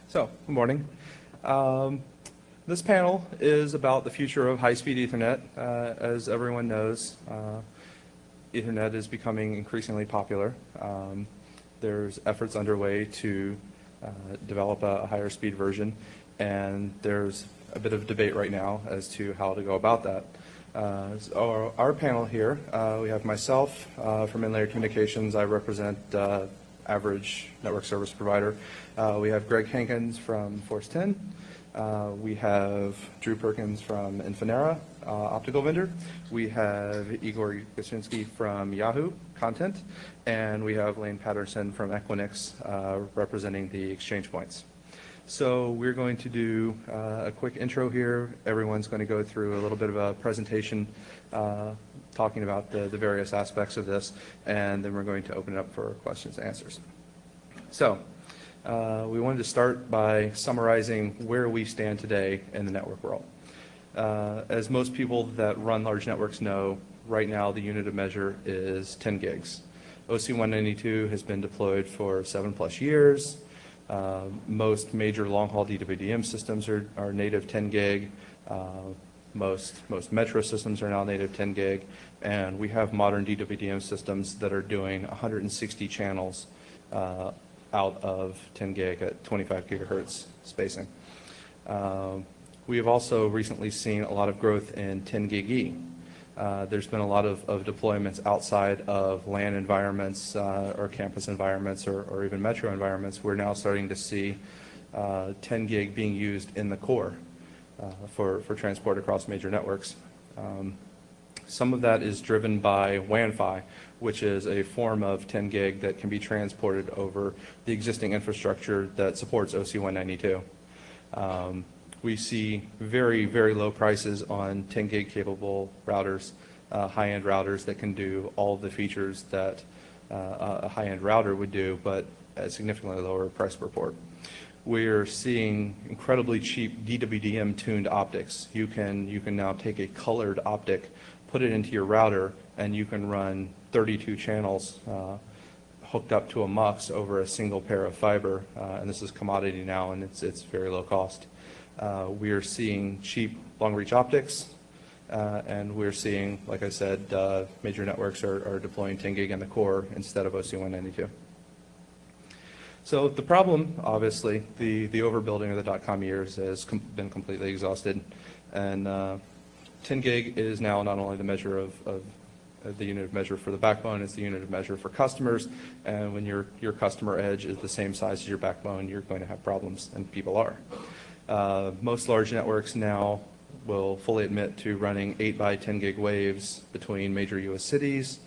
So, good morning. This panel is about the future of high-speed Ethernet. As everyone knows, Ethernet is becoming increasingly popular. There's efforts underway to develop a higher speed version, and there's a bit of debate right now as to how to go about that. So our panel here, we have myself from In-Layer Communications. I represent Average Network Service Provider. We have Greg Hankins from Force 10. We have Drew Perkins from Infinera, optical vendor. We have Igor Yasinski from Yahoo Content. And we have Lane Patterson from Equinix representing the exchange points. So we're going to do a quick intro here. Everyone's going to go through a little bit of a presentation talking about the various aspects of this, and then we're going to open it up for questions and answers. So we wanted to start by summarizing where we stand today in the network world. As most people that run large networks know, right now the unit of measure is 10 gigs. OC192 has been deployed for 7+ years. Most major long-haul DWDM systems are native 10 gig. Most metro systems are now native 10 gig. And we have modern DWDM systems that are doing 160 channels out of 10 gig at 25 gigahertz spacing. We have also recently seen a lot of growth in 10 gig E. There's been a lot of deployments outside of LAN environments or campus environments or even metro environments. We're now starting to see 10 gig being used in the core for transport across major networks. Some of that is driven by WAN-Fi, which is a form of 10 gig that can be transported over the existing infrastructure that supports OC192. We see very, very low prices on 10 gig capable routers, high-end routers that can do all of the features that a high-end router would do, but at significantly lower price per port. We're seeing incredibly cheap DWDM-tuned optics. You can now take a colored optic, put it into your router, and you can run 32 channels hooked up to a MUX over a single pair of fiber, and this is commodity now, and it's very low cost. We are seeing cheap long-reach optics, and we're seeing, like I said, major networks are deploying 10 gig in the core instead of OC192. So the problem, obviously, the overbuilding of the dot-com years has been completely exhausted, and 10 gig is now not only the measure of the unit of measure for the backbone, it's the unit of measure for customers, and when your customer edge is the same size as your backbone, you're going to have problems, and people are. Most large networks now will fully admit to running 8 by 10 gig waves between major U.S. cities.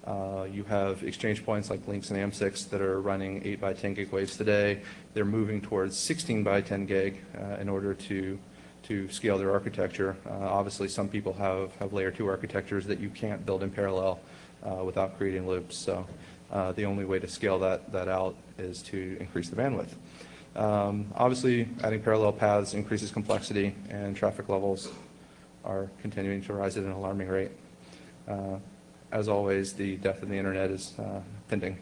You have exchange points like Lynx and AM6 that are running 8 by 10 gig waves today. They're moving towards 16 by 10 gig in order to scale their architecture. Obviously, some people have layer 2 architectures that you can't build in parallel without creating loops. So the only way to scale that out is to increase the bandwidth. Obviously, adding parallel paths increases complexity, and traffic levels are continuing to rise at an alarming rate. As always, the death of the internet is pending.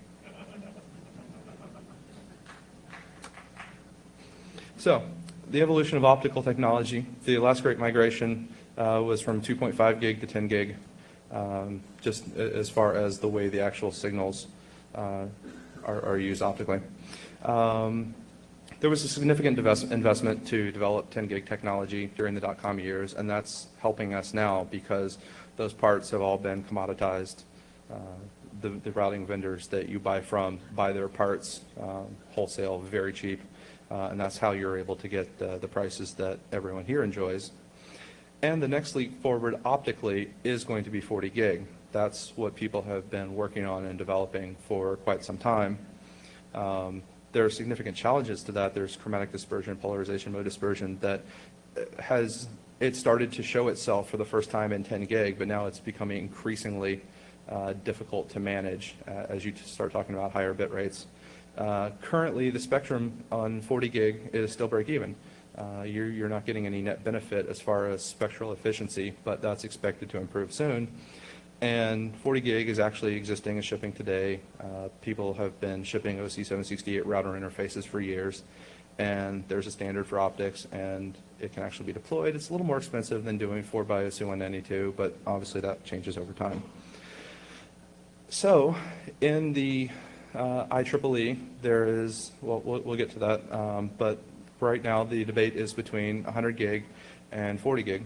So, the evolution of optical technology. The last great migration was from 2.5 gig to 10 gig, just as far as the way the actual signals are used optically. There was a significant investment to develop 10 gig technology during the dot-com years, and that's helping us now because those parts have all been commoditized. The routing vendors that you buy from buy their parts wholesale very cheap, and that's how you're able to get the prices that everyone here enjoys. And the next leap forward optically is going to be 40 gig. That's what people have been working on and developing for quite some time. There are significant challenges to that. There's chromatic dispersion, polarization mode dispersion that it started to show itself for the first time in 10 gig, but now it's becoming increasingly difficult to manage as you start talking about higher bit rates. Currently, the spectrum on 40 gig is still break even. You're not getting any net benefit as far as spectral efficiency, but that's expected to improve soon. And 40 gig is actually existing and shipping today. People have been shipping OC768 router interfaces for years. and there's a standard for optics, and it can actually be deployed. It's a little more expensive than doing 4x2.92, but obviously that changes over time. So in the IEEE, there is, well, we'll get to that, but right now the debate is between 100 gig and 40 gig.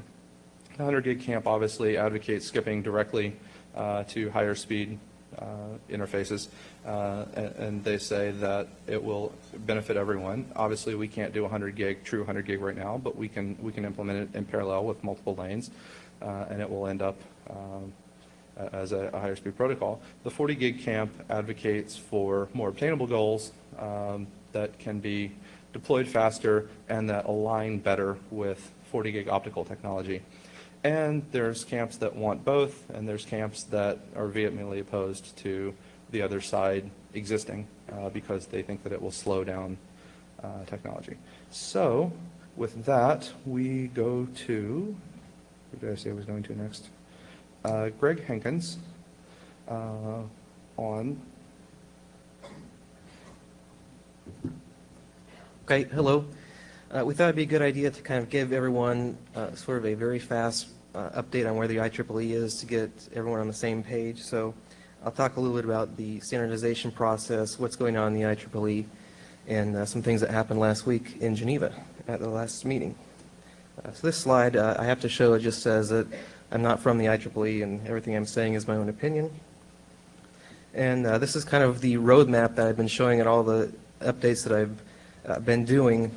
The 100 gig camp obviously advocates skipping directly to higher speed interfaces, and they say that it will benefit everyone. Obviously, we can't do 100 gig, true 100 gig right now, but we can implement it in parallel with multiple lanes, and it will end up as a higher speed protocol. The 40 gig camp advocates for more obtainable goals that can be deployed faster and that align better with 40 gig optical technology. And there's camps that want both, and there's camps that are vehemently opposed to the other side existing because they think that it will slow down technology. So with that, we go to, who did I say I was going to next? Greg Hankins on. Okay, hello. We thought it'd be a good idea to kind of give everyone sort of a very fast update on where the IEEE is to get everyone on the same page. So I'll talk a little bit about the standardization process, what's going on in the IEEE, and some things that happened last week in Geneva at the last meeting. So this slide I have to show, it just says that I'm not from the IEEE and everything I'm saying is my own opinion. And this is kind of the roadmap that I've been showing at all the updates that I've been doing.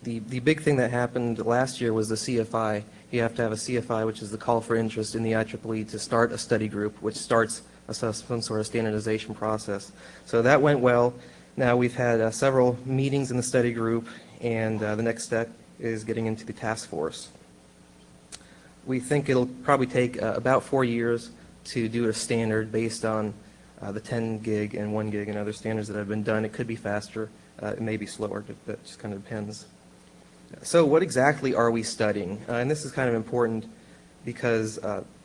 The big thing that happened last year was the CFI. You have to have a CFI, which is the call for interest in the IEEE, to start a study group, which starts some sort of standardization process. So that went well. Now we've had several meetings in the study group, and the next step is getting into the task force. We think it'll probably take about 4 years to do a standard based on the 10 gig and 1 gig and other standards that have been done. It could be faster. It may be slower. That just kind of depends. So what exactly are we studying? And this is kind of important because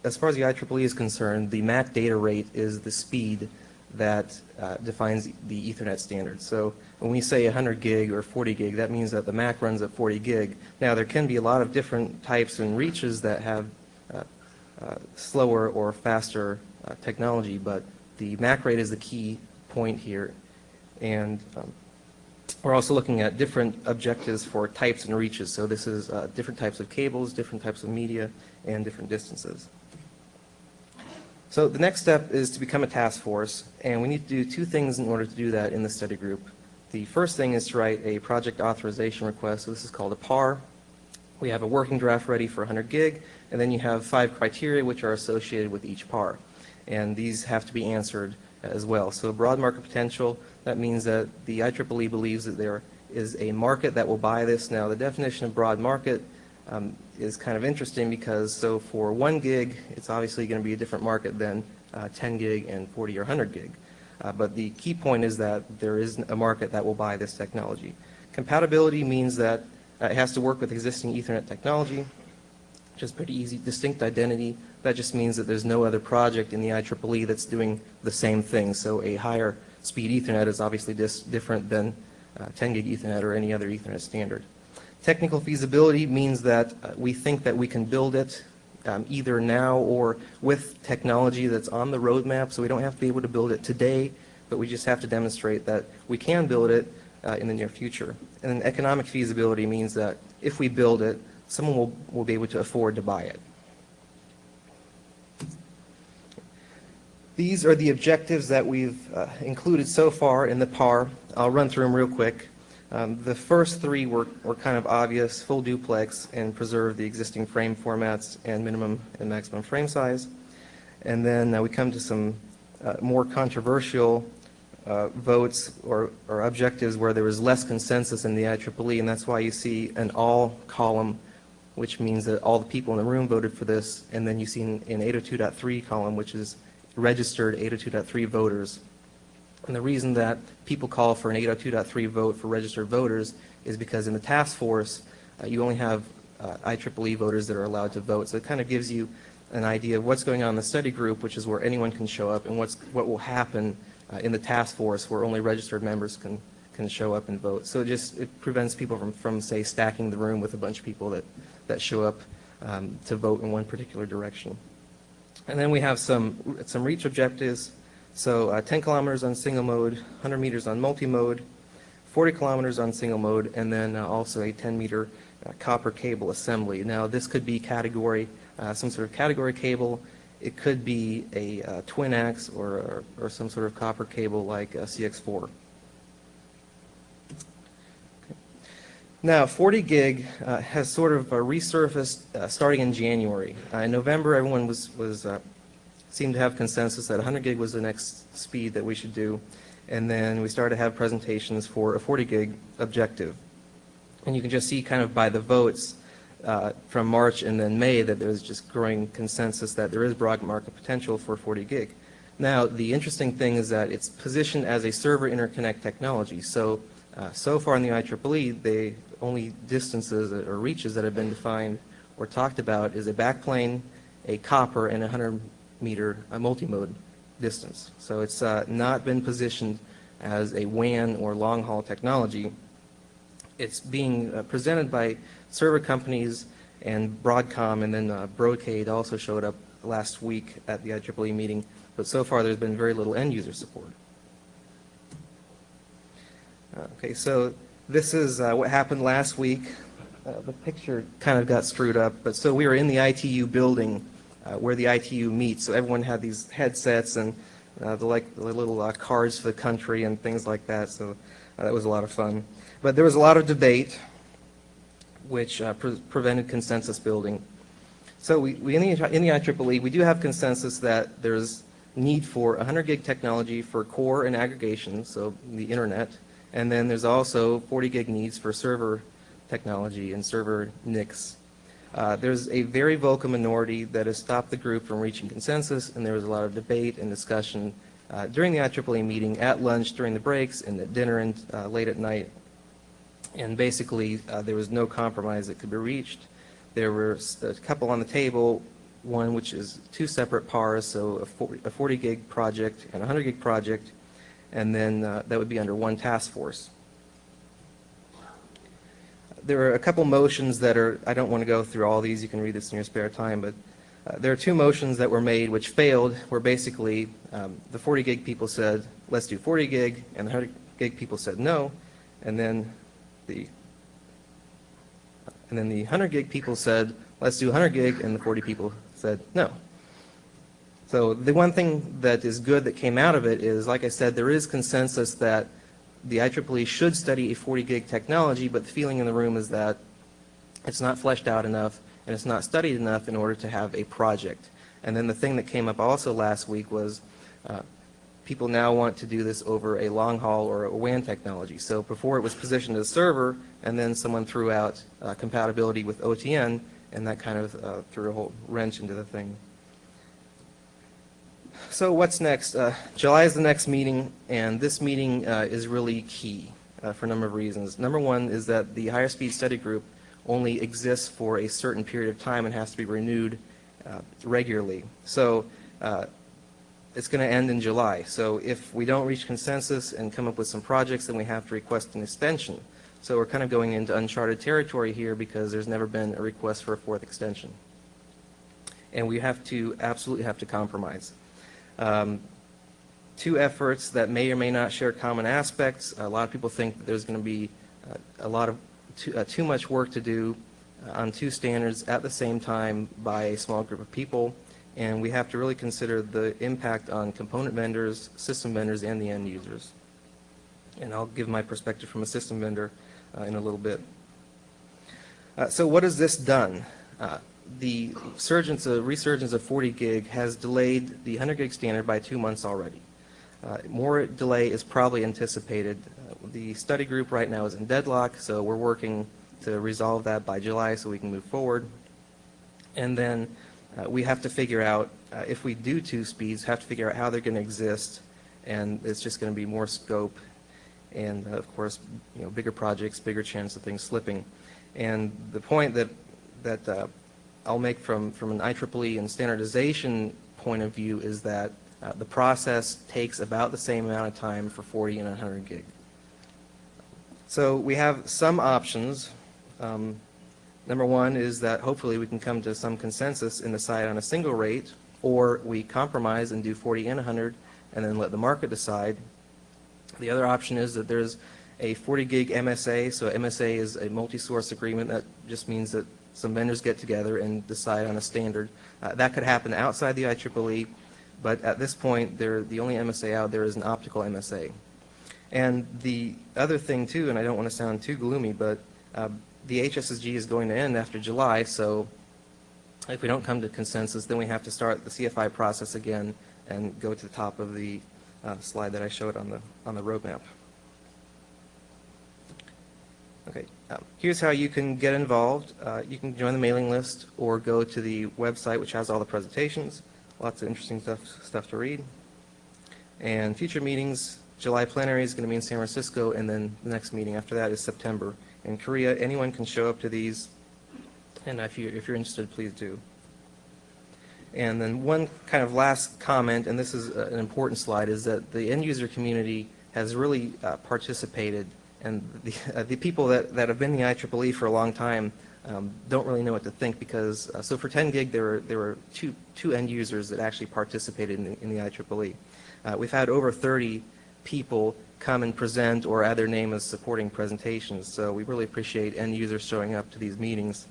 as far as the IEEE is concerned, the MAC data rate is the speed that defines the Ethernet standard. So when we say 100 gig or 40 gig, that means that the MAC runs at 40 gig. Now there can be a lot of different types and reaches that have slower or faster technology, but the MAC rate is the key point here. And we're also looking at different objectives for types and reaches. So this is different types of cables, different types of media, and different distances. So the next step is to become a task force, and we need to do two things in order to do that in the study group. The first thing is to write a project authorization request. So this is called a PAR. We have a working draft ready for 100 gig, and then you have 5 criteria which are associated with each PAR. And these have to be answered as well. So broad market potential, that means that the IEEE believes that there is a market that will buy this. Now the definition of broad market is kind of interesting because so for 1 gig, it's obviously going to be a different market than 10 gig and 40 or 100 gig. But the key point is that there is a market that will buy this technology. Compatibility means that it has to work with existing Ethernet technology, which is pretty easy. Distinct identity, that just means that there's no other project in the IEEE that's doing the same thing. So a higher speed Ethernet is obviously different than 10 gig Ethernet or any other Ethernet standard. Technical feasibility means that we think that we can build it either now or with technology that's on the roadmap, so we don't have to be able to build it today, but we just have to demonstrate that we can build it in the near future. And then economic feasibility means that if we build it, someone will be able to afford to buy it. These are the objectives that we've included so far in the PAR. I'll run through them real quick. The first 3 were kind of obvious: full duplex and preserve the existing frame formats and minimum and maximum frame size. And then we come to some more controversial votes or objectives where there was less consensus in the IEEE, and that's why you see an all column, which means that all the people in the room voted for this, and then you see an 802.3 column, which is registered 802.3 voters. And the reason that people call for an 802.3 vote for registered voters is because in the task force, you only have IEEE voters that are allowed to vote. So it kind of gives you an idea of what's going on in the study group, which is where anyone can show up, and what will happen in the task force where only registered members can can show up and vote. So it prevents people from say, stacking the room with a bunch of people that show up to vote in one particular direction. And then we have some reach objectives. So 10 kilometers on single mode, 100 meters on multi-mode, 40 kilometers on single mode, and then also a 10-meter copper cable assembly. Now, this could be category, some sort of category cable. It could be a twin axe or some sort of copper cable like CX4. Okay. Now, 40 gig has sort of resurfaced starting in January. In November, everyone seemed to have consensus that 100 gig was the next speed that we should do. And then we started to have presentations for a 40 gig objective. And you can just see kind of by the votes from March and then May that there's just growing consensus that there is broad market potential for 40 gig. Now, the interesting thing is that it's positioned as a server interconnect technology. So far in the IEEE, the only distances or reaches that have been defined or talked about is a backplane, a copper, and a 100-meter multi-mode distance. So it's not been positioned as a WAN or long-haul technology. It's being presented by server companies and Broadcom, and then Broadcade also showed up last week at the IEEE meeting, but so far there's been very little end-user support. Okay, so this is what happened last week. The picture kind of got screwed up, but so we were in the ITU building where the ITU meets, so everyone had these headsets and the little cards for the country and things like that, so that was a lot of fun. But there was a lot of debate, which prevented consensus building. So we in the IEEE, we do have consensus that there's need for 100 gig technology for core and aggregation, so the internet, and then there's also 40 gig needs for server technology and server NICs. There's a very vocal minority that has stopped the group from reaching consensus, and there was a lot of debate and discussion during the IEEE meeting, at lunch, during the breaks, and at dinner, and late at night. And basically, there was no compromise that could be reached. There were a couple on the table, one which is two separate PARs, so a 40 gig project and a 100 gig project, and then that would be under one task force. There are a couple motions that are, I don't want to go through all these, you can read this in your spare time, but there are two motions that were made which failed, where basically the 40 gig people said, let's do 40 gig, and the 100 gig people said no, and then the 100 gig people said, let's do 100 gig, and the 40 people said no. So the one thing that is good that came out of it is, like I said, there is consensus that the IEEE should study a 40 gig technology, but the feeling in the room is that it's not fleshed out enough and it's not studied enough in order to have a project. And then the thing that came up also last week was people now want to do this over a long haul or a WAN technology. So before it was positioned as server, and then someone threw out compatibility with OTN, and that kind of threw a whole wrench into the thing. So what's next? July is the next meeting, and this meeting is really key for a number of reasons. Number one is that the higher speed study group only exists for a certain period of time and has to be renewed regularly. So it's going to end in July. So if we don't reach consensus and come up with some projects, then we have to request an extension. So we're kind of going into uncharted territory here because there's never been a request for a fourth extension. And we absolutely have to compromise. Two efforts that may or may not share common aspects. A lot of people think that there's going to be too much work to do on two standards at the same time by a small group of people, and we have to really consider the impact on component vendors, system vendors, and the end users. And I'll give my perspective from a system vendor in a little bit. So what has this done? The resurgence of 40 gig has delayed the 100 gig standard by 2 months already. More delay is probably anticipated. The study group right now is in deadlock, so we're working to resolve that by July so we can move forward. And then we have to figure out, if we do two speeds, have to figure out how they're going to exist, and it's just going to be more scope and, of course, bigger projects, bigger chance of things slipping. And the point that I'll make from an IEEE and standardization point of view is that the process takes about the same amount of time for 40 and 100 gig. So we have some options. Number one is that hopefully we can come to some consensus and decide on a single rate, or we compromise and do 40 and 100 and then let the market decide. The other option is that there's a 40 gig MSA. So MSA is a multi-source agreement. That just means that some vendors get together and decide on a standard. That could happen outside the IEEE, but at this point, the only MSA out there is an optical MSA. And the other thing too, and I don't want to sound too gloomy, but the HSSG is going to end after July, so if we don't come to consensus, then we have to start the CFI process again and go to the top of the slide that I showed on the roadmap. Okay, here's how you can get involved. You can join the mailing list or go to the website, which has all the presentations. Lots of interesting stuff to read. And future meetings, July plenary is going to be in San Francisco, and then the next meeting after that is September. In Korea, anyone can show up to these, and if you're interested, please do. And then one kind of last comment, and this is an important slide, is that the end user community has really participated, and the people that have been in the IEEE for a long time don't really know what to think, because so for 10 gig there were two end users that actually participated in the IEEE. We've had over 30 people come and present or add their name as supporting presentations, so we really appreciate end users showing up to these meetings.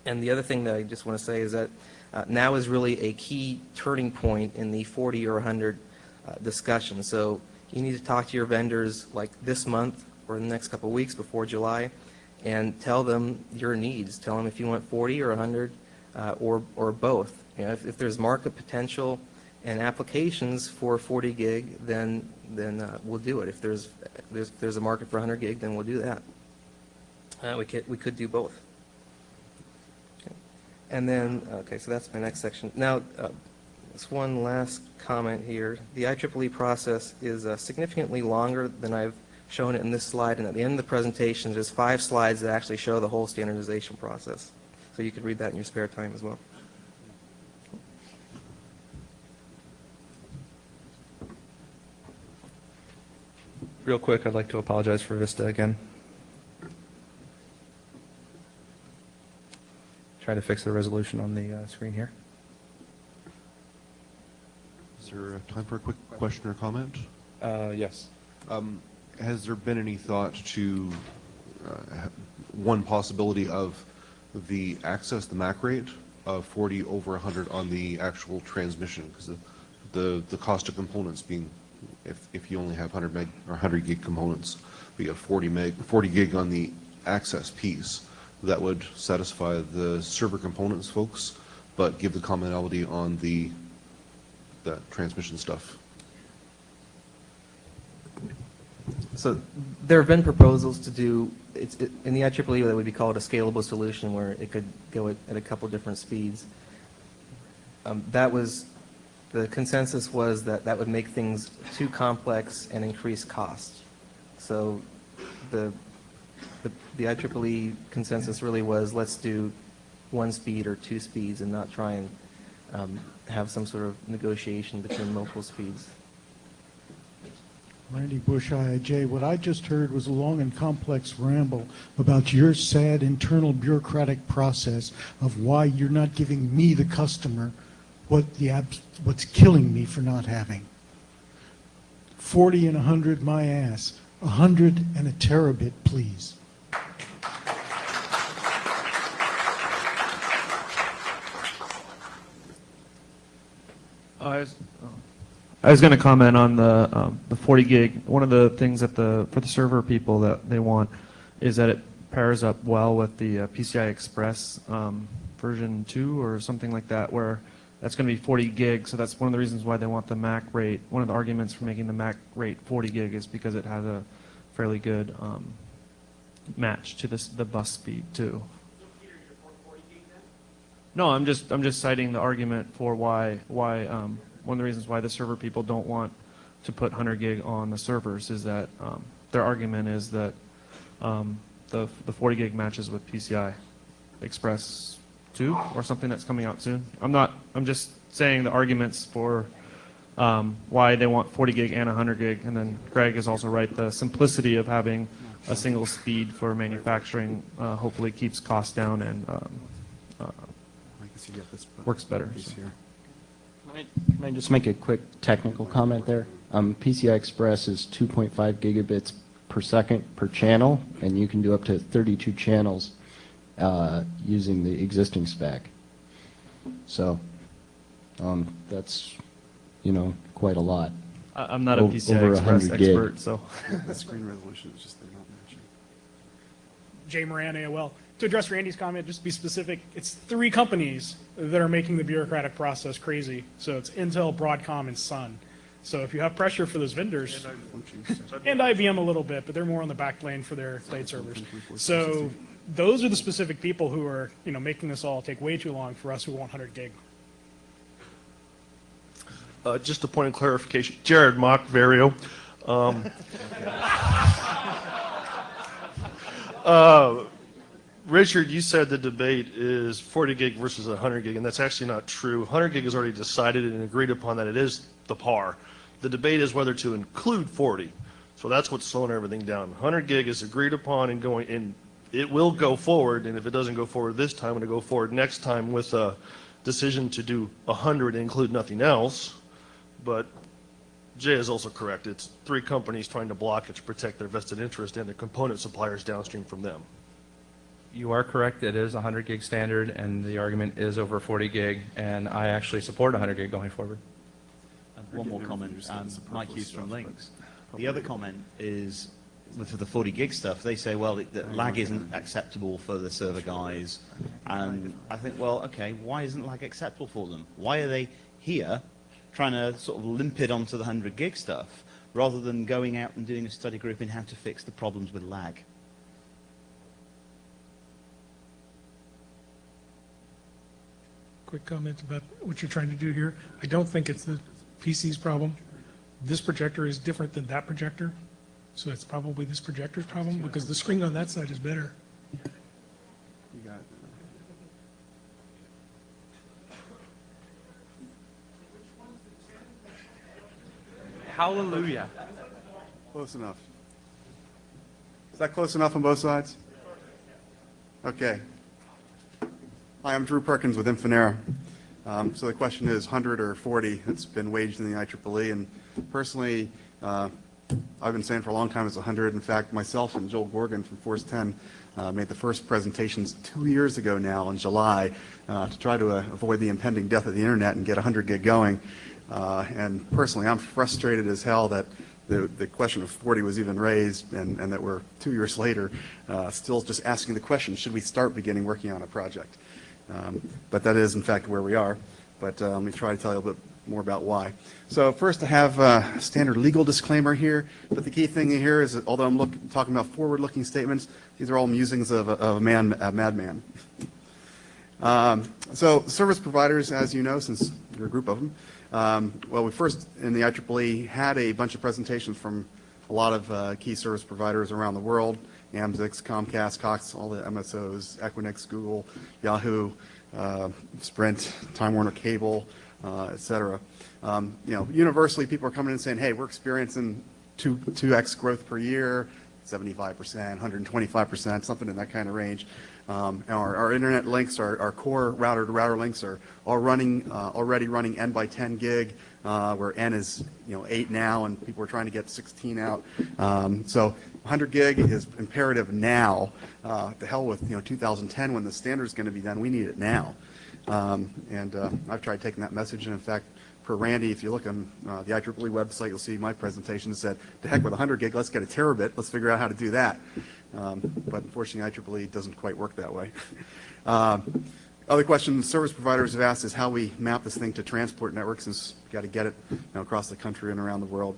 And the other thing that I just want to say is that now is really a key turning point in the 40 or 100 discussion. So you need to talk to your vendors like this month or in the next couple of weeks before July and tell them your needs. Tell them if you want 40 or 100 or both. You know, if there's market potential and applications for 40 gig, then we'll do it. If there's a market for 100 gig, then we'll do that. We could do both. Okay. And then, okay, so that's my next section. Now, just one last comment here. The IEEE process is significantly longer than I've shown it in this slide, and at the end of the presentation, there's 5 slides that actually show the whole standardization process. So you could read that in your spare time as well. Real quick, I'd like to apologize for Vista again. Try to fix the resolution on the screen here. Is there time for a quick question or comment? Yes. Has there been any thought to one possibility of the access, the MAC rate of 40 over 100 on the actual transmission? Because the cost of components being, if you only have 100 meg or 100 gig components, we got 40 gig on the access piece, that would satisfy the server components folks, but give the commonality on the transmission stuff. So there have been proposals to do, in the IEEE that would be called a scalable solution where it could go at a couple different speeds. The consensus was that would make things too complex and increase costs. So the IEEE consensus really was, let's do 1 speed or 2 speeds and not try and have some sort of negotiation between multiple speeds. Randy Bush, IIJ. What I just heard was a long and complex ramble about your sad internal bureaucratic process of why you're not giving me, the customer, what's killing me for not having. 40 and 100, my ass. 100 and a terabit, please. I was going to comment on the 40 gig. One of the things that for the server people that they want is that it pairs up well with the PCI Express version 2 or something like that, where that's going to be 40 gig. So that's one of the reasons why they want the MAC rate. One of the arguments for making the MAC rate 40 gig is because it has a fairly good match to the bus speed too. No, I'm just citing the argument for why one of the reasons why the server people don't want to put 100 gig on the servers is that their argument is that the 40 gig matches with PCI Express 2 or something that's coming out soon. I'm just saying the arguments for why they want 40 gig and 100 gig, and then Greg is also right. The simplicity of having a single speed for manufacturing hopefully keeps costs down and works better. So. Can I just make a quick technical comment there? PCI Express is 2.5 gigabits per second per channel, and you can do up to 32 channels using the existing spec. So that's, quite a lot. I'm not a Over PCI Express 100 gig. expert, so. The screen resolution is just they're not matching. Jay Moran, AOL. To address Randy's comment, just to be specific, it's 3 companies that are making the bureaucratic process crazy. So it's Intel, Broadcom, and Sun. So if you have pressure for those vendors, and IBM a little bit, but they're more on the back lane for their blade servers. So those are the specific people who are, making this all take way too long for us who want 100 gig. Just a point of clarification. Jared Mock, Vario. Richard, you said the debate is 40 gig versus 100 gig, and that's actually not true. 100 gig is already decided and agreed upon that it is the par. The debate is whether to include 40. So that's what's slowing everything down. 100 gig is agreed upon and going, and it will go forward, and if it doesn't go forward this time, it'll go forward next time with a decision to do 100 and include nothing else. But Jay is also correct. It's 3 companies trying to block it to protect their vested interest and the component suppliers downstream from them. You are correct. It is a 100 gig standard, and the argument is over 40 gig, and I actually support 100 gig going forward. One more comment. Mike Hughes from Links. The other comment is for the 40 gig stuff. They say, well, that lag isn't acceptable for the server guys, and I think, well, okay, why isn't lag acceptable for them? Why are they here trying to sort of limp it onto the 100 gig stuff rather than going out and doing a study group in how to fix the problems with lag? Quick comment about what you're trying to do here. I don't think it's the PC's problem. This projector is different than that projector, so it's probably this projector's problem because the screen on that side is better. You got it. Hallelujah. Close enough. Is that close enough on both sides? Okay. Hi, I'm Drew Perkins with Infinera. So the question is 100 or 40. It's been waged in the IEEE, and personally, I've been saying for a long time it's 100. In fact, myself and Joel Gorgon from Force 10 made the first presentations 2 years ago now in July to try to avoid the impending death of the internet and get 100 gig going. And personally, I'm frustrated as hell that the question of 40 was even raised, and that we're 2 years later still just asking the question, should we start beginning working on a project? But that is, in fact, where we are. But let me try to tell you a little bit more about why. So first, I have a standard legal disclaimer here. But the key thing here is that although I'm talking about forward-looking statements, these are all musings of a madman. So service providers, as you know, since you're a group of them, well, we first, in the IEEE, had a bunch of presentations from a lot of key service providers around the world. Amzix, Comcast, Cox, all the MSOs, Equinix, Google, Yahoo, Sprint, Time Warner Cable, et cetera. Universally, people are coming in and saying, hey, we're experiencing 2x growth per year, 75%, 125%, something in that kind of range. Our internet links, our core router-to-router links are already running N by 10 gig, where N is 8 now, and people are trying to get 16 out. So 100 gig is imperative now. The hell with 2010 when the standard is going to be done. We need it now. I've tried taking that message, and in fact, per Randy, if you look on the IEEE website, you'll see my presentation said, to heck with 100 gig, let's get a terabit, let's figure out how to do that. But unfortunately, IEEE doesn't quite work that way. Other questions service providers have asked is how we map this thing to transport networks, since we've got to get it across the country and around the world.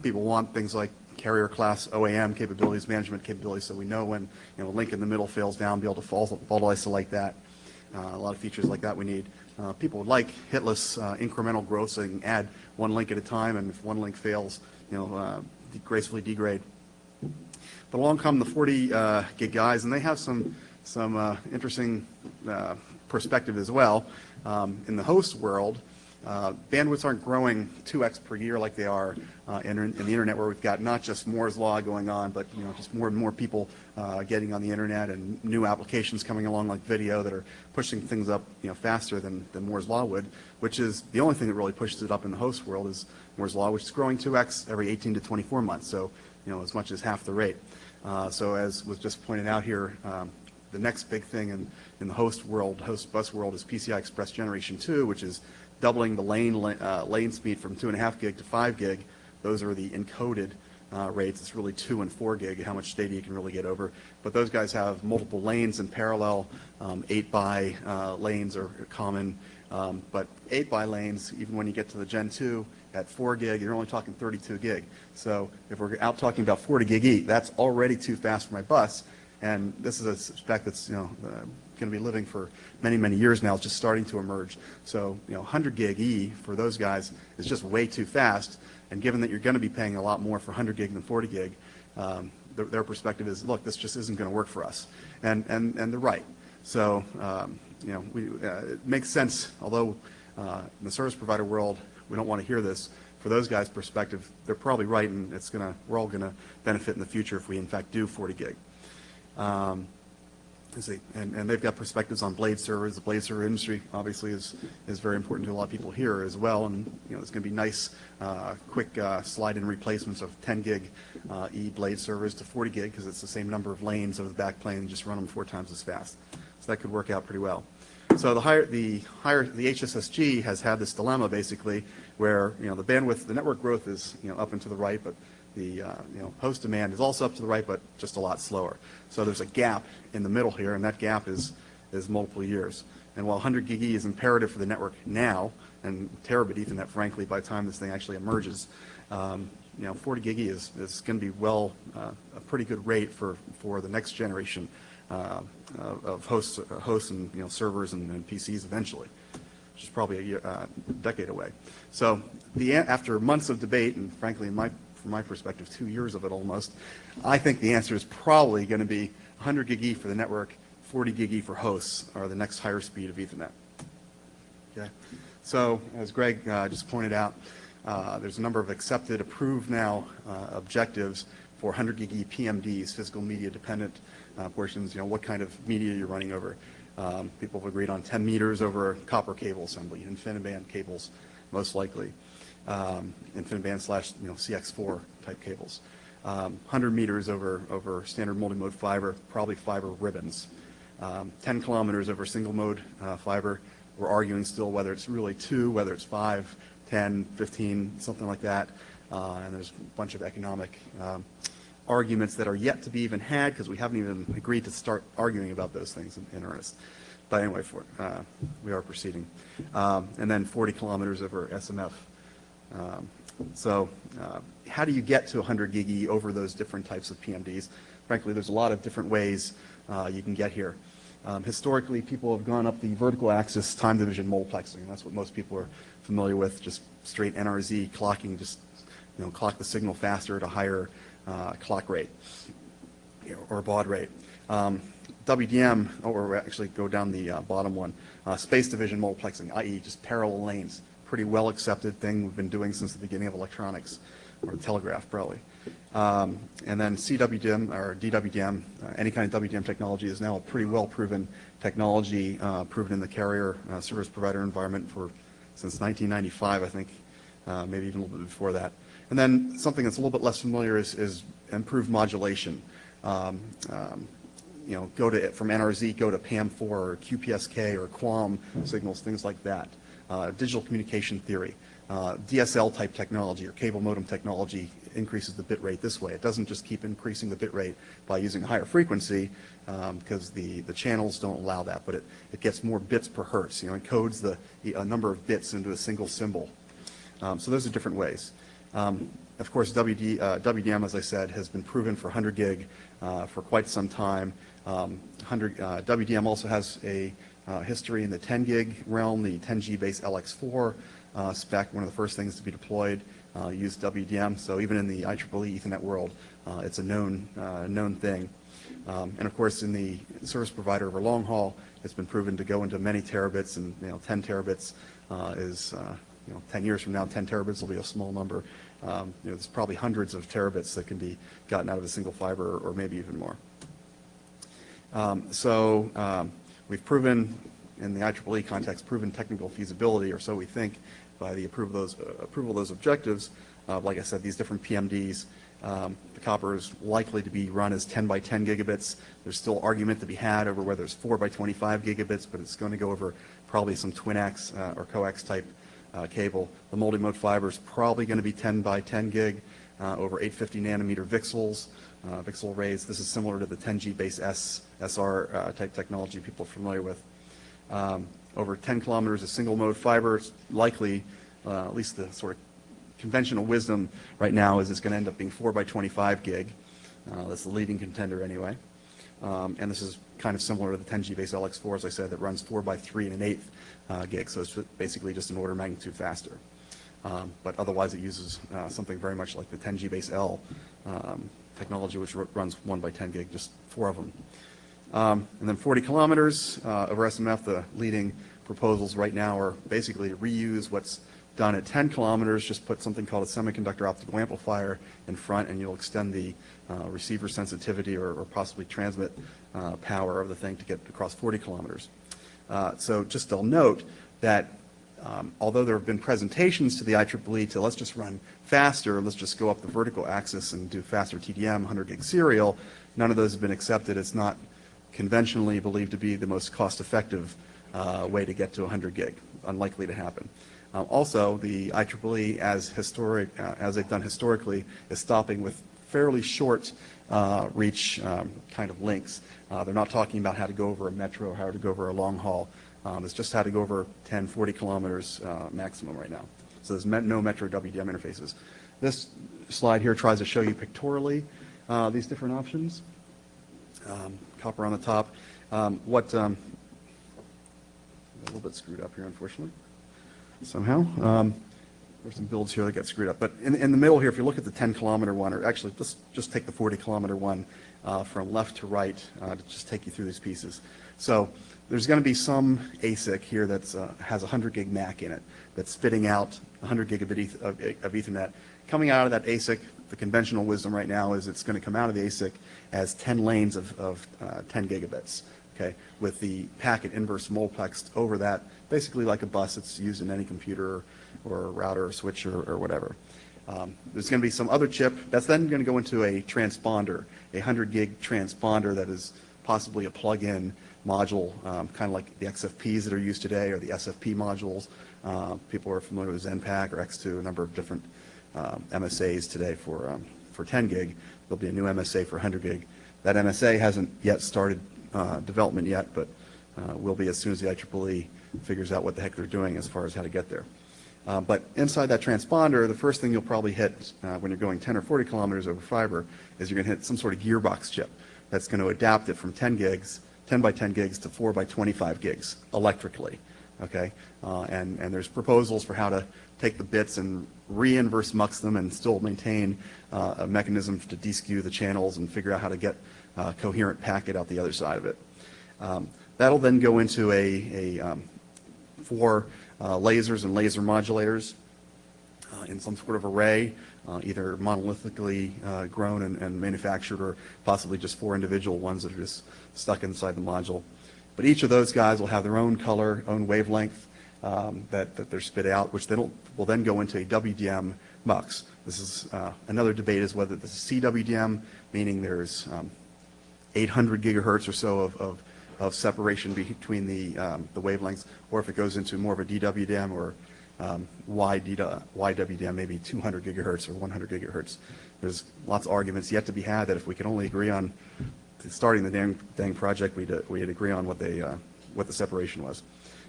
People want things like carrier class OAM capabilities, management capabilities, so we know when a link in the middle fails down, be able to fault isolate that. A lot of features like that we need. People would like hitless incremental growth, so they can add one link at a time, and if one link fails, gracefully degrade. But along come the 40 gig guys, and they have some interesting perspective as well. In the host world, bandwidths aren't growing 2x per year like they are in the internet, where we've got not just Moore's law going on, but just more and more people getting on the internet and new applications coming along like video that are pushing things up faster than Moore's law would, which is the only thing that really pushes it up in the host world is Moore's law, which is growing 2x every 18 to 24 months, so as much as half the rate. So as was just pointed out here, the next big thing in the host bus world is PCI Express Generation 2, which is doubling the lane speed from 2.5 gig to 5 gig. Those are the encoded rates. It's really 2 and 4 gig, how much data you can really get over. But those guys have multiple lanes in parallel. 8x lanes are common. But 8x lanes, even when you get to the Gen 2 at 4 gig, you're only talking 32 gig. So if we're out talking about 40 gig E, that's already too fast for my bus. And this is a spec that's going to be living for many, many years now. It's just starting to emerge. So 100 gig E for those guys is just way too fast. And given that you're going to be paying a lot more for 100 gig than 40 gig, their perspective is, look, this just isn't going to work for us. And they're right. So it makes sense. Although in the service provider world, we don't want to hear this. For those guys' perspective, they're probably right, and we're all going to benefit in the future if we in fact do 40 gig. And they've got perspectives on blade servers. The blade server industry obviously is very important to a lot of people here as well. And it's going to be nice, quick slide-in replacements of 10 gig E blade servers to 40 gig because it's the same number of lanes over the back plane and just run them 4 times as fast. So that could work out pretty well. So the HSSG has had this dilemma basically, where the bandwidth, the network growth is up and to the right, but the host demand is also up to the right, but just a lot slower. So there's a gap in the middle here, and that gap is multiple years. And while 100 gig E is imperative for the network now, and terabit Ethernet, frankly, by the time this thing actually emerges, 40 gig E is going to be a pretty good rate for the next generation of hosts and servers and PCs eventually, which is probably a decade away. So after months of debate, and frankly, from my perspective, 2 years of it almost, I think the answer is probably going to be 100 gig E for the network, 40 gig E for hosts are the next higher speed of Ethernet. Okay. So as Greg just pointed out, there's a number of accepted, approved now objectives for 100 gig E PMDs, physical media dependent portions, what kind of media you're running over. People have agreed on 10 meters over copper cable assembly, InfiniBand cables, most likely. InfiniBand / CX4 type cables. 100 meters over standard multimode fiber, probably fiber ribbons. 10 kilometers over single mode fiber. We're arguing still whether it's really 2, whether it's 5, 10, 15, something like that. And there's a bunch of economic arguments that are yet to be even had because we haven't even agreed to start arguing about those things in earnest. But anyway, we are proceeding. And then 40 kilometers over SMF. So how do you get to 100 gig E over those different types of PMDs? Frankly, there's a lot of different ways you can get here. Historically, people have gone up the vertical axis time division multiplexing. That's what most people are familiar with, just straight NRZ clocking, just clock the signal faster at a higher clock rate or baud rate. WDM, or actually go down the bottom one, space division multiplexing, i.e. just parallel lanes. Pretty well accepted thing we've been doing since the beginning of electronics, or telegraph probably. And then CWDM or DWDM, any kind of WDM technology is now a pretty well proven technology, proven in the carrier service provider environment since 1995, I think, maybe even a little bit before that. And then something that's a little bit less familiar is improved modulation. From NRZ, go to PAM4 or QPSK or QAM signals, things like that. Digital communication theory. DSL type technology or cable modem technology increases the bit rate this way. It doesn't just keep increasing the bit rate by using a higher frequency because the channels don't allow that, but it gets more bits per hertz. Encodes a number of bits into a single symbol. So those are different ways. Of course, WDM, as I said, has been proven for 100 gig for quite some time. WDM also has a history in the 10 gig realm, the 10G base LX4 spec, one of the first things to be deployed, used WDM. So even in the IEEE Ethernet world, it's a known thing. And of course, in the service provider over long haul, it's been proven to go into many terabits, and 10 terabits is 10 years from now, 10 terabits will be a small number. There's probably hundreds of terabits that can be gotten out of a single fiber, or maybe even more. We've proven, in the IEEE context, proven technical feasibility, or so we think, by the approval of those objectives. Like I said, these different PMDs, the copper is likely to be run as 10 by 10 gigabits. There's still argument to be had over whether it's 4 by 25 gigabits, but it's going to go over probably some twin-ax or coax type cable. The multi-mode fiber is probably going to be 10 by 10 gig over 850 nanometer VCSELs, VCSEL arrays. This is similar to the 10G base SR type technology people are familiar with. Over 10 kilometers of single mode fiber. It's likely, at least the sort of conventional wisdom right now, is it's going to end up being 4 by 25 gig. That's the leading contender anyway. And this is kind of similar to the 10G base LX4, as I said, that runs 4 by 3 1/8 gig. So it's basically just an order of magnitude faster. But otherwise it uses something very much like the 10G base L technology, which runs 1 by 10 gig, just 4 of them. And then 40 kilometers over SMF, the leading proposals right now are basically to reuse what's done at 10 kilometers, just put something called a semiconductor optical amplifier in front, and you'll extend the receiver sensitivity or possibly transmit power of the thing to get across 40 kilometers. So just I'll note that although there have been presentations to the IEEE to let's just run faster, let's just go up the vertical axis and do faster TDM, 100 gig serial, none of those have been accepted. It's not conventionally believed to be the most cost-effective way to get to 100 gig. Unlikely to happen. Also, the IEEE, as they've done historically, is stopping with fairly short reach kind of links. They're not talking about how to go over a metro or how to go over a long haul. It's just how to go over 10, 40 kilometers maximum right now. So there's no metro WDM interfaces. This slide here tries to show you pictorially these different options. Copper on the top. A little bit screwed up here, unfortunately, somehow. There's some builds here that get screwed up. But in the middle here, if you look at the 10-kilometer one, or actually just take the 40-kilometer one from left to right to just take you through these pieces. So there's going to be some ASIC here that has 100 gig MAC in it that's spitting out 100 gigabit of Ethernet. Coming out of that ASIC, the conventional wisdom right now is it's going to come out of the ASIC as 10 lanes of 10 gigabits. Okay, with the packet inverse multiplexed over that, basically like a bus that's used in any computer or a router or switch or whatever. There's going to be some other chip that's then going to go into a transponder, a 100 gig transponder that is possibly a plug-in module, kind of like the XFPs that are used today, or the SFP modules. People are familiar with Zenpack or X2, a number of different MSAs today for 10 gig. There'll be a new MSA for 100 gig. That MSA hasn't yet started development yet, but will be as soon as the IEEE figures out what the heck they're doing as far as how to get there. But inside that transponder, the first thing you'll probably hit when you're going 10 or 40 kilometers over fiber is you're going to hit some sort of gearbox chip that's going to adapt it from 10 by 10 gigs to 4 by 25 gigs electrically. Okay, and there's proposals for how to take the bits and re-inverse mux them and still maintain a mechanism to deskew the channels and figure out how to get coherent packet out the other side of it. That'll then go into four lasers and laser modulators in some sort of array, either monolithically grown and manufactured, or possibly just 4 individual ones that are just stuck inside the module. But each of those guys will have their own color, own wavelength that they're spit out, which will then go into a WDM mux. This is another debate, is whether this is CWDM, meaning there's 800 gigahertz or so of separation between the wavelengths, or if it goes into more of a DWDM or YWDM, maybe 200 gigahertz or 100 gigahertz. There's lots of arguments yet to be had that if we could only agree on starting the dang project, we'd agree on what the separation was.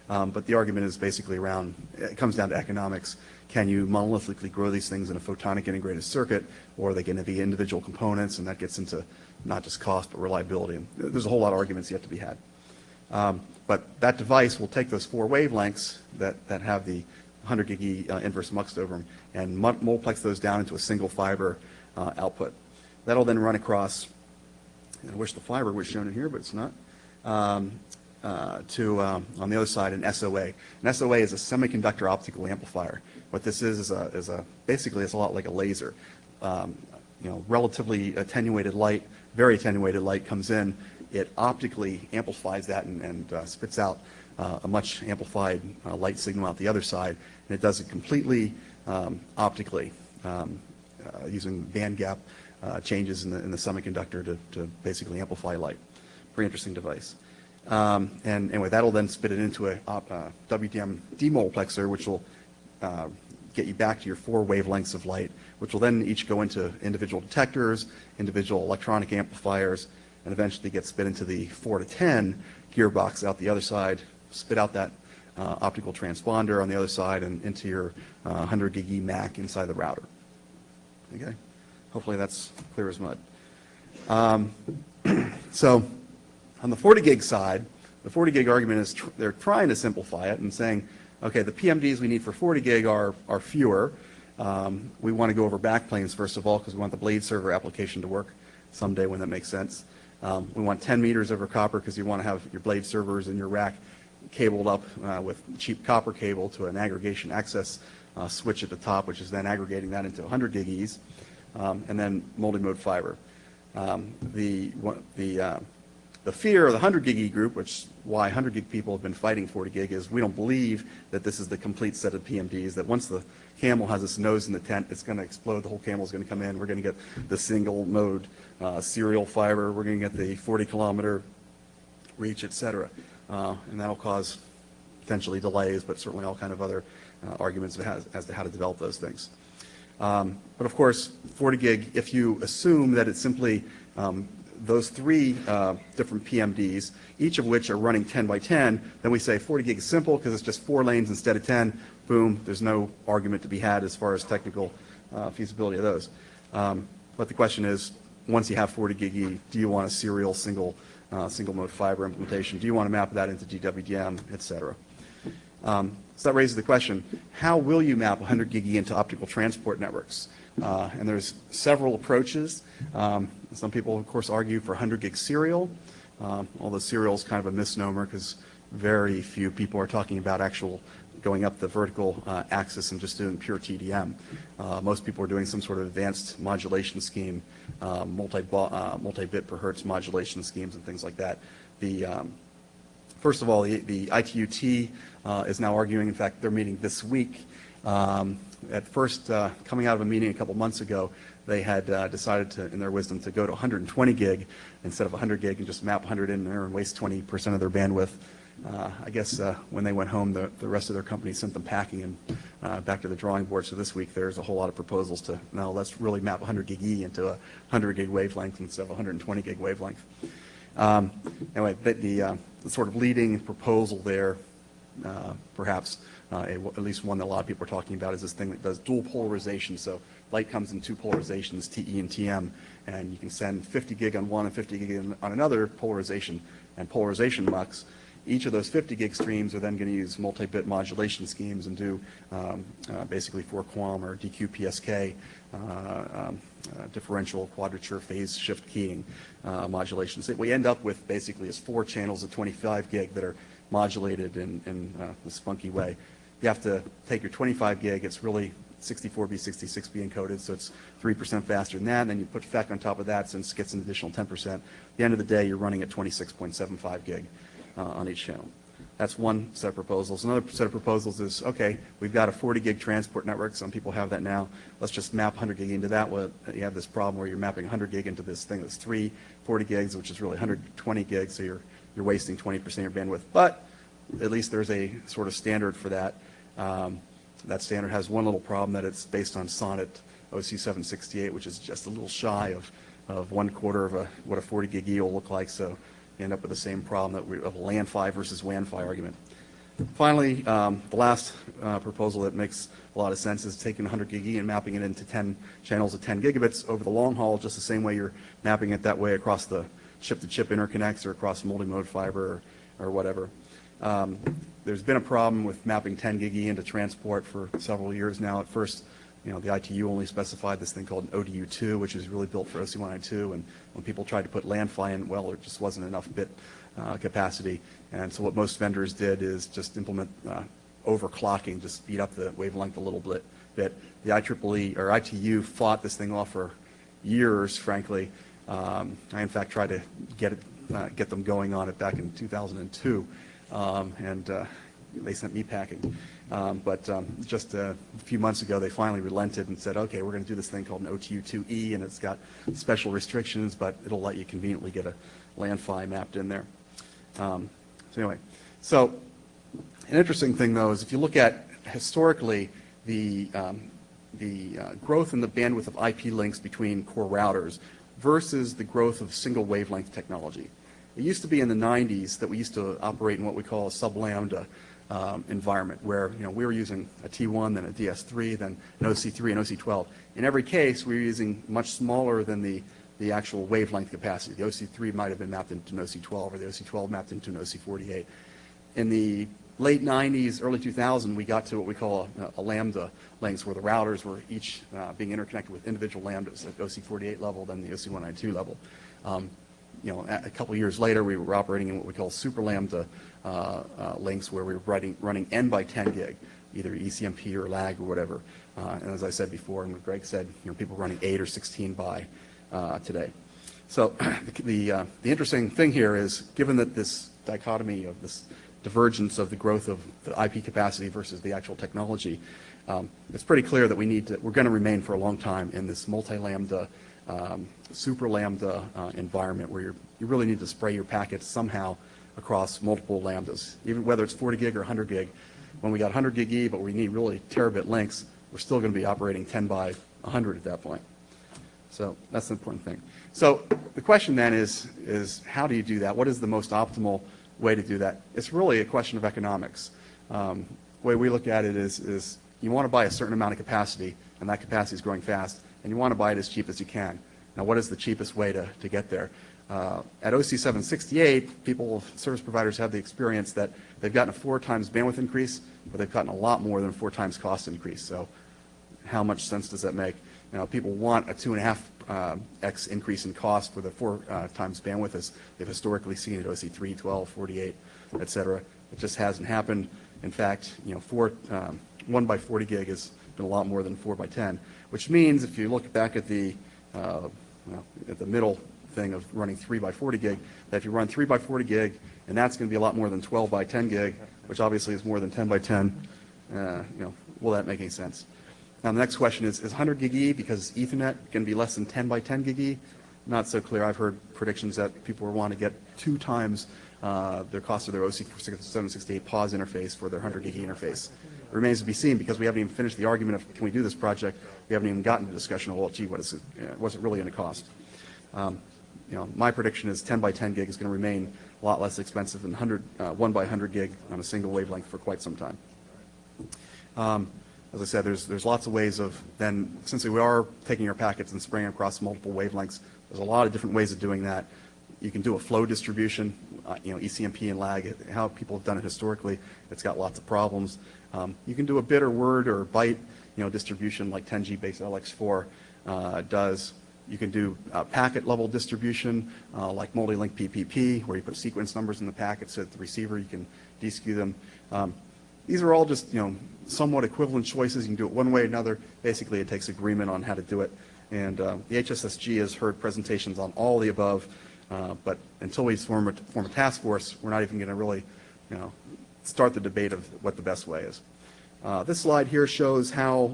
But the argument is basically around, it comes down to economics. Can you monolithically grow these things in a photonic integrated circuit, or are they going to be individual components? And that gets into not just cost, but reliability. And there's a whole lot of arguments yet to be had. But that device will take those 4 wavelengths that have the 100 gig inverse muxed over them and multiplex those down into a single fiber output. That'll then run across, and I wish the fiber was shown in here, but it's not. on the other side, an SOA. An SOA is a semiconductor optical amplifier. What this is basically it's a lot like a laser. Relatively attenuated light, very attenuated light comes in. It optically amplifies that and spits out a much amplified light signal out the other side. And it does it completely optically using band gap changes in the semiconductor to basically amplify light. Pretty interesting device. And anyway, that'll then spit it into a WDM demultiplexer, which will get you back to your 4 wavelengths of light, which will then each go into individual detectors, individual electronic amplifiers, and eventually get spit into the 4 to 10 gearbox out the other side, spit out that optical transponder on the other side and into your 100 gig eMAC inside the router. Okay? Hopefully that's clear as mud. So on the 40 gig side, the 40 gig argument is they're trying to simplify it and saying, okay, the PMDs we need for 40 gig are fewer. We want to go over backplanes first of all because we want the blade server application to work someday when that makes sense. We want 10 meters over copper because you want to have your blade servers in your rack cabled up with cheap copper cable to an aggregation access switch at the top, which is then aggregating that into 100 gig E's, and then multi-mode fiber. The fear of the 100 gig E group, which why 100 gig people have been fighting 40 gig, is we don't believe that this is the complete set of PMDs, that once the camel has its nose in the tent, it's going to explode, the whole camel is going to come in, we're going to get the single mode serial fiber, we're going to get the 40 kilometer reach, etc. And that'll cause potentially delays, but certainly all kind of other arguments as to how to develop those things. But of course, 40 gig, if you assume that it's simply those 3 different PMDs, each of which are running 10 by 10, then we say 40 gig is simple because it's just 4 lanes instead of 10. Boom, there's no argument to be had as far as technical feasibility of those. But the question is, once you have 40 gig E, do you want a serial single mode fiber implementation? Do you want to map that into DWDM, et cetera? So that raises the question, how will you map 100 gig E into optical transport networks? And there's several approaches. Some people, of course, argue for 100 gig serial, although serial is kind of a misnomer because very few people are talking about actual going up the vertical axis and just doing pure TDM. Most people are doing some sort of advanced modulation scheme, multi-bit per hertz modulation schemes and things like that. First of all, the ITUT is now arguing, in fact, they're meeting this week. At first, coming out of a meeting a couple months ago, they had decided to, in their wisdom, to go to 120 gig instead of 100 gig and just map 100 in there and waste 20% of their bandwidth. I guess when they went home, the rest of their company sent them packing and back to the drawing board. So this week there's a whole lot of proposals to, no, let's really map 100 gig E into a 100 gig wavelength instead of 120 gig wavelength. Anyway, the sort of leading proposal there, perhaps, at least one that a lot of people are talking about, is this thing that does dual polarization. So light comes in 2 polarizations, TE and TM, and you can send 50 gig on one and 50 gig on another polarization and polarization mux. Each of those 50 gig streams are then going to use multi-bit modulation schemes and do basically 4 QAM or DQ-PSK differential quadrature phase shift keying modulations. So we end up with basically is 4 channels of 25 gig that are modulated in this funky way. You have to take your 25 gig, it's really 64B, 66B encoded, so it's 3% faster than that, and then you put FEC on top of that, since it gets an additional 10%. At the end of the day, you're running at 26.75 gig on each channel. That's one set of proposals. Another set of proposals is, okay, we've got a 40 gig transport network. Some people have that now. Let's just map 100 gig into that. Well, you have this problem where you're mapping 100 gig into this thing that's 3 40 gigs, which is really 120 gigs, so you're wasting 20% of your bandwidth. But at least there's a sort of standard for that. That standard has one little problem, that it's based on Sonnet OC768, which is just a little shy of 1/4 of what a 40 gig E will look like. So you end up with the same problem of a LAN PHY versus WAN PHY argument. Finally, the last proposal that makes a lot of sense is taking 100 gig E and mapping it into 10 channels of 10 gigabits over the long haul, just the same way you're mapping it that way across the chip-to-chip interconnects or across multi-mode fiber or whatever. There's been a problem with mapping 10 gig E into transport for several years now. At first, The ITU only specified this thing called an ODU2, which is really built for OC192, and when people tried to put landfi in, well, there just wasn't enough bit capacity. And so what most vendors did is just implement overclocking, just speed up the wavelength a little bit. The IEEE or ITU fought this thing off for years, frankly. I, in fact, tried to get them going on it back in 2002, and they sent me packing. But just a few months ago, they finally relented and said, okay, we're going to do this thing called an OTU2E, and it's got special restrictions, but it'll let you conveniently get a landfi mapped in there. So anyway, so an interesting thing, though, is if you look at historically the growth in the bandwidth of IP links between core routers versus the growth of single wavelength technology. It used to be in the 90s that we used to operate in what we call a sub-lambda environment, where we were using a T1, then a DS3, then an OC3 and OC12. In every case, we were using much smaller than the actual wavelength capacity. The OC3 might have been mapped into an OC12, or the OC12 mapped into an OC48. In the late 90s, early 2000, we got to what we call a lambda links, where the routers were each being interconnected with individual lambdas at OC48 level, then the OC192 level. A couple of years later, we were operating in what we call super lambda links, where we were running n by 10 gig, either ECMP or lag or whatever. And as I said before, and what Greg said, people running 8 or 16 by today. So the interesting thing here is, given that this dichotomy of this divergence of the growth of the IP capacity versus the actual technology, it's pretty clear that we're going to remain for a long time in this multi-lambda, super lambda environment, where you really need to spray your packets somehow across multiple lambdas, even whether it's 40 gig or 100 gig. When we got 100 gig E, but we need really terabit links, we're still going to be operating 10 by 100 at that point. So that's the important thing. So the question then is how do you do that? What is the most optimal way to do that? It's really a question of economics. The way we look at it is you want to buy a certain amount of capacity, and that capacity is growing fast, and you want to buy it as cheap as you can. Now, what is the cheapest way to get there? At OC768, service providers have the experience that they've gotten a 4 times bandwidth increase, but they've gotten a lot more than 4 times cost increase. So how much sense does that make? People want a 2.5x increase in cost for the 4 times bandwidth, as they've historically seen at OC3, 12, 48, et cetera. It just hasn't happened. In fact, 1 by 40 gig has been a lot more than 4 by 10, which means if you look back at the middle thing of running 3 by 40 gig, that if you run 3 by 40 gig, and that's going to be a lot more than 12 by 10 gig, which obviously is more than 10 by 10, will that make any sense? Now, the next question is 100 gig E, because Ethernet, going to be less than 10 by 10 gig E? Not so clear. I've heard predictions that people will want to get 2 times their cost of their OC768 PAWS interface for their 100 gig E interface. It remains to be seen, because we haven't even finished the argument of can we do this project. We haven't even gotten to the discussion of, well, gee, what's it really going to cost? My prediction is 10 by 10 gig is going to remain a lot less expensive than 1 by 100 gig on a single wavelength for quite some time. As I said, there's lots of ways of then, since we are taking our packets and spraying across multiple wavelengths, there's a lot of different ways of doing that. You can do a flow distribution, ECMP and lag, how people have done it historically. It's got lots of problems. You can do a bit or word or byte, distribution like 10G base LX4 does. You can do packet level distribution like multi-link PPP, where you put sequence numbers in the packet so that the receiver, you can deskew them. These are all just, somewhat equivalent choices. You can do it one way or another. Basically, it takes agreement on how to do it. And the HSSG has heard presentations on all the above, but until we form a task force, we're not even going to really, start the debate of what the best way is. This slide here shows how,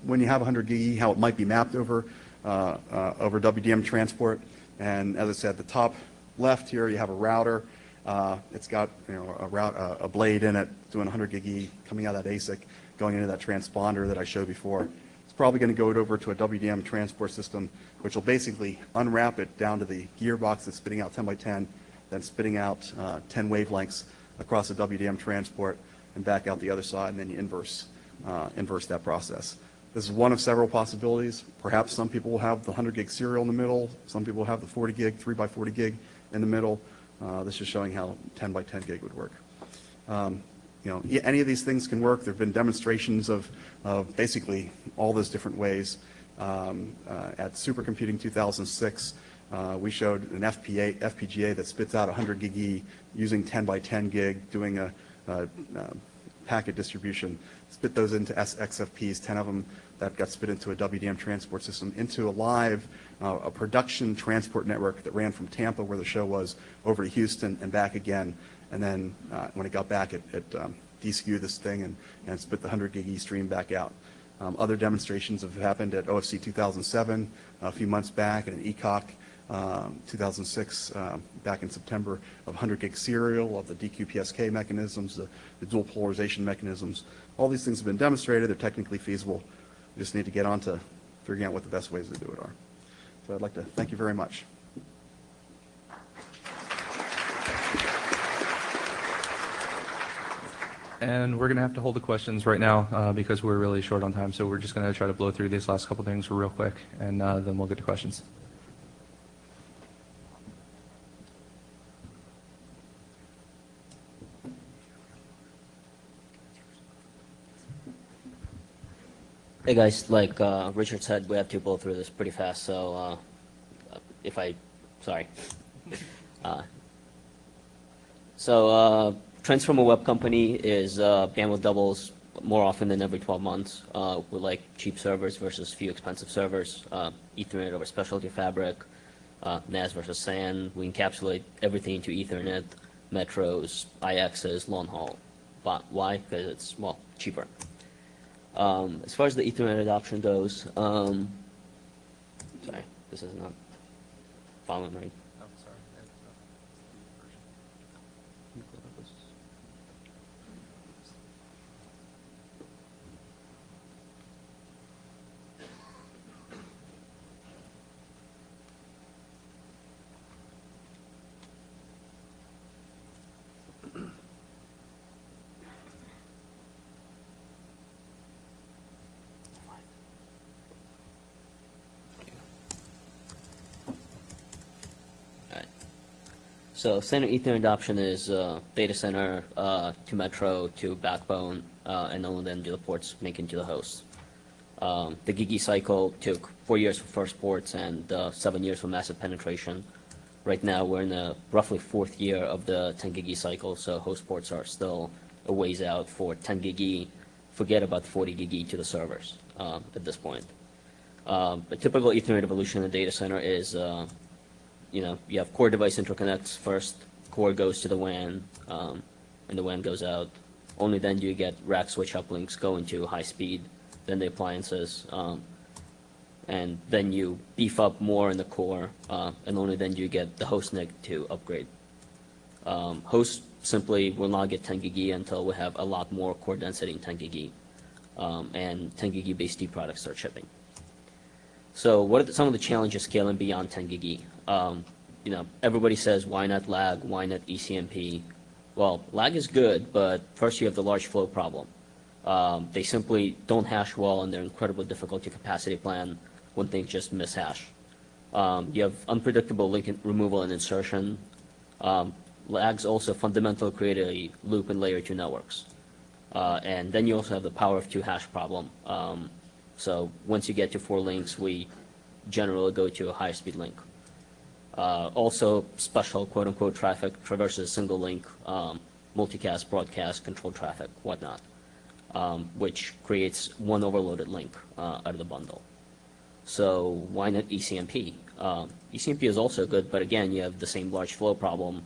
when you have 100 gig E, how it might be mapped over WDM transport. And as I said, the top left here, you have a router. It's got a blade in it doing 100 gig E coming out of that ASIC, going into that transponder that I showed before. It's probably going to go over to a WDM transport system, which will basically unwrap it down to the gearbox that's spitting out 10 by 10, then spitting out 10 wavelengths across the WDM transport and back out the other side, and then you inverse that process. This is one of several possibilities. Perhaps some people will have the 100 gig serial in the middle. Some people will have the 40 gig, 3 by 40 gig in the middle. This is showing how 10 by 10 gig would work. any of these things can work. There have been demonstrations of basically all those different ways. At Supercomputing 2006, we showed an FPGA that spits out 100 gig E using 10 by 10 gig, doing a packet distribution. Spit those into XFPs, 10 of them that got spit into a WDM transport system, into a production transport network that ran from Tampa, where the show was, over to Houston and back again. And then when it got back, it de-skewed this thing and spit the 100 gig E stream back out. Other demonstrations have happened at OFC 2007 a few months back, and an ECOC 2006 back in September, of 100 gig serial, of the DQPSK mechanisms, the dual polarization mechanisms. All these things have been demonstrated. They're technically feasible. We just need to get on to figuring out what the best ways to do it are. So I'd like to thank you very much. And we're going to have to hold the questions right now because we're really short on time. So we're just going to try to blow through these last couple things real quick, and then we'll get to questions. Hey guys, like Richard said, we have to blow through this pretty fast, so sorry. Trends from a web company is bandwidth doubles more often than every 12 months with like cheap servers versus few expensive servers, Ethernet over specialty fabric, NAS versus SAN. We encapsulate everything into Ethernet, metros, IXs, long haul. Why? Because it's, well, cheaper. As far as the Ethernet adoption goes, sorry, this is not following right. So standard Ethernet adoption is data center to metro to backbone, and only then do the ports make into the host. The GigE cycle took 4 years for first ports and 7 years for massive penetration. Right now we're in the roughly 4th year of the 10 GigE cycle, so host ports are still a ways out for 10 GigE. Forget about 40 GigE to the servers at this point. The typical Ethernet evolution in the data center is you have core device interconnects first, core goes to the WAN, and the WAN goes out. Only then do you get rack switch uplinks going to high speed, then the appliances, and then you beef up more in the core, and only then do you get the host NIC to upgrade. Hosts simply will not get 10 GigE until we have a lot more core density in 10 GigE, and 10 GigE based D products start shipping. So what are some of the challenges scaling beyond 10 GigE? Everybody says, why not lag? Why not ECMP? Well, lag is good, but first you have the large flow problem. They simply don't hash well, and they're incredibly difficult to capacity plan when things just mishash. You have unpredictable link removal and insertion. Lags also fundamentally create a loop in layer 2 networks. And then you also have the power of 2 hash problem. So once you get to 4 links, we generally go to a higher speed link. Also, special quote-unquote traffic traverses single link, multicast, broadcast, control traffic, whatnot, which creates one overloaded link out of the bundle. So why not ECMP? ECMP is also good, but again, you have the same large flow problem.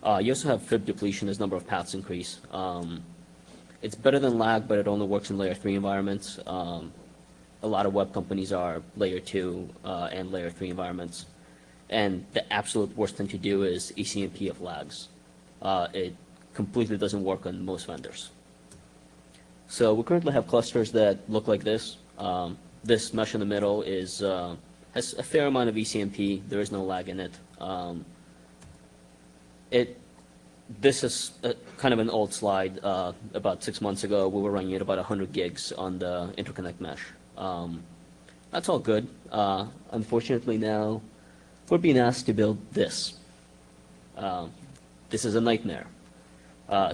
You also have fib depletion as number of paths increase. It's better than lag, but it only works in layer 3 environments. A lot of web companies are layer 2 and layer 3 environments. And the absolute worst thing to do is ECMP of lags. It completely doesn't work on most vendors. So we currently have clusters that look like this. This mesh in the middle has a fair amount of ECMP. There is no lag in it. This is kind of an old slide. About 6 months ago, we were running at about 100 gigs on the interconnect mesh. That's all good. Unfortunately now, we're being asked to build this. This is a nightmare.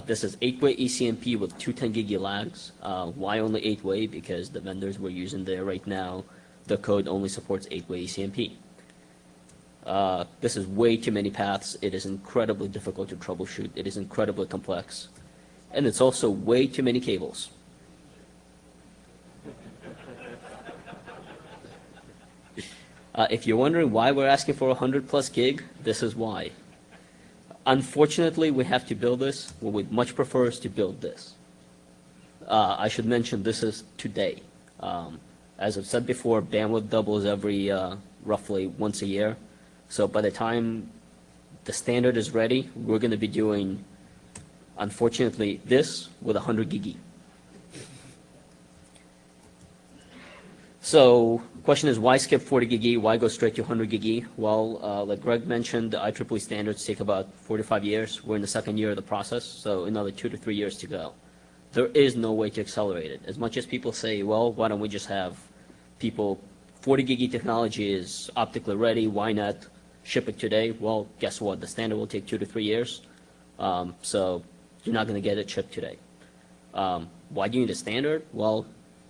This is 8-way ECMP with two 10 gig lags. Why only 8-way? Because the vendors we're using there right now, the code only supports 8-way ECMP. This is way too many paths. It is incredibly difficult to troubleshoot. It is incredibly complex. And it's also way too many cables. If you're wondering why we're asking for 100+ gig, this is why. Unfortunately, we have to build this. What we'd much prefer is to build this. I should mention this is today. As I've said before, bandwidth doubles every roughly once a year. So by the time the standard is ready, we're going to be doing, unfortunately, this with 100 gig. So question is, why skip 40 gig? Why go straight to 100 gig? Well, like Greg mentioned, the IEEE standards take about 45 years. We're in the second year of the process, so another 2 to 3 years to go. There is no way to accelerate it. As much as people say, well, why don't we just have people, 40 gig technology is optically ready, why not ship it today? Well, guess what? The standard will take 2 to 3 years, so you're not going to get it shipped today. Why do you need a standard? Well,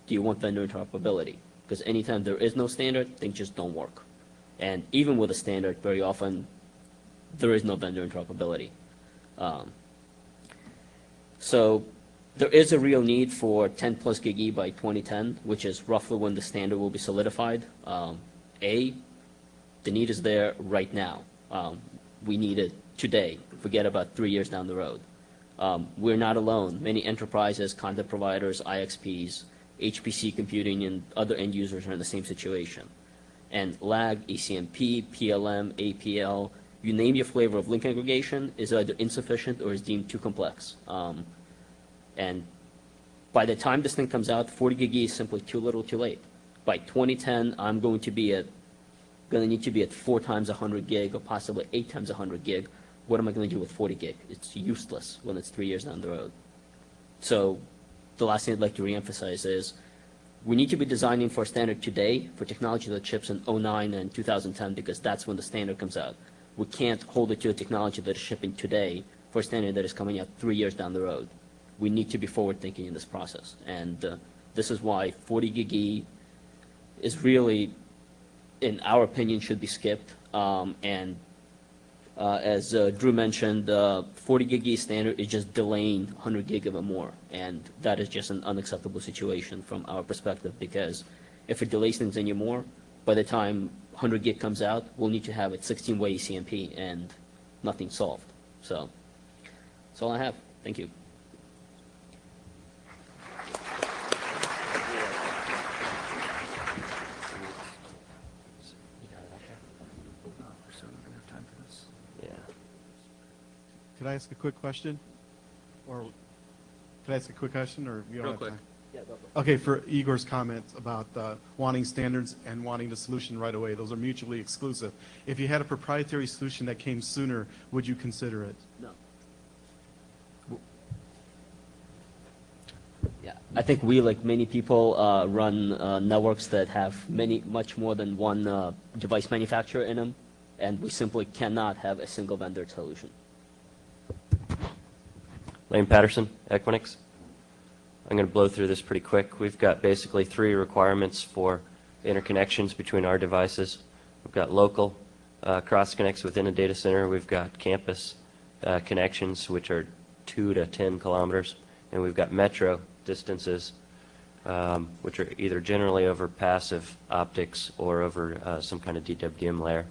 do you want vendor interoperability? Because anytime there is no standard, things just don't work. And even with a standard, very often, there is no vendor interoperability. So there is a real need for 10+ gig by 2010, which is roughly when the standard will be solidified. The need is there right now. We need it today. Forget about 3 years down the road. We're not alone. Many enterprises, content providers, IXPs, HPC computing, and other end users are in the same situation. And lag, ECMP, PLM, APL, you name your flavor of link aggregation is either insufficient or is deemed too complex. And by the time this thing comes out, 40 gig is simply too little too late. By 2010, I'm going to need to be at 4 times 100 gig or possibly 8 times 100 gig. What am I going to do with 40 gig? It's useless when it's 3 years down the road. So the last thing I'd like to reemphasize is we need to be designing for a standard today for technology that ships in 2009 and 2010 because that's when the standard comes out. We can't hold it to a technology that is shipping today for a standard that is coming out 3 years down the road. We need to be forward-thinking in this process. And this is why 40 gig is really, in our opinion, should be skipped. As Drew mentioned, 40 gig standard is just delaying 100 gig even more, and that is just an unacceptable situation from our perspective because if it delays things anymore, by the time 100 gig comes out, we'll need to have it 16-way ECMP and nothing solved. So that's all I have. Thank you. Could I ask a quick question? Or could I ask a quick question, or you don't have time? Yeah, go. Okay, for Igor's comments about wanting standards and wanting the solution right away, those are mutually exclusive. If you had a proprietary solution that came sooner, would you consider it? No. Yeah, I think we, like many people, run networks that have much more than one device manufacturer in them, and we simply cannot have a single vendor solution. Lane Patterson, Equinix. I'm going to blow through this pretty quick. We've got basically 3 requirements for interconnections between our devices. We've got local cross connects within a data center. We've got campus connections, which are 2 to 10 kilometers. And we've got metro distances, which are either generally over passive optics or over some kind of DWDM layer,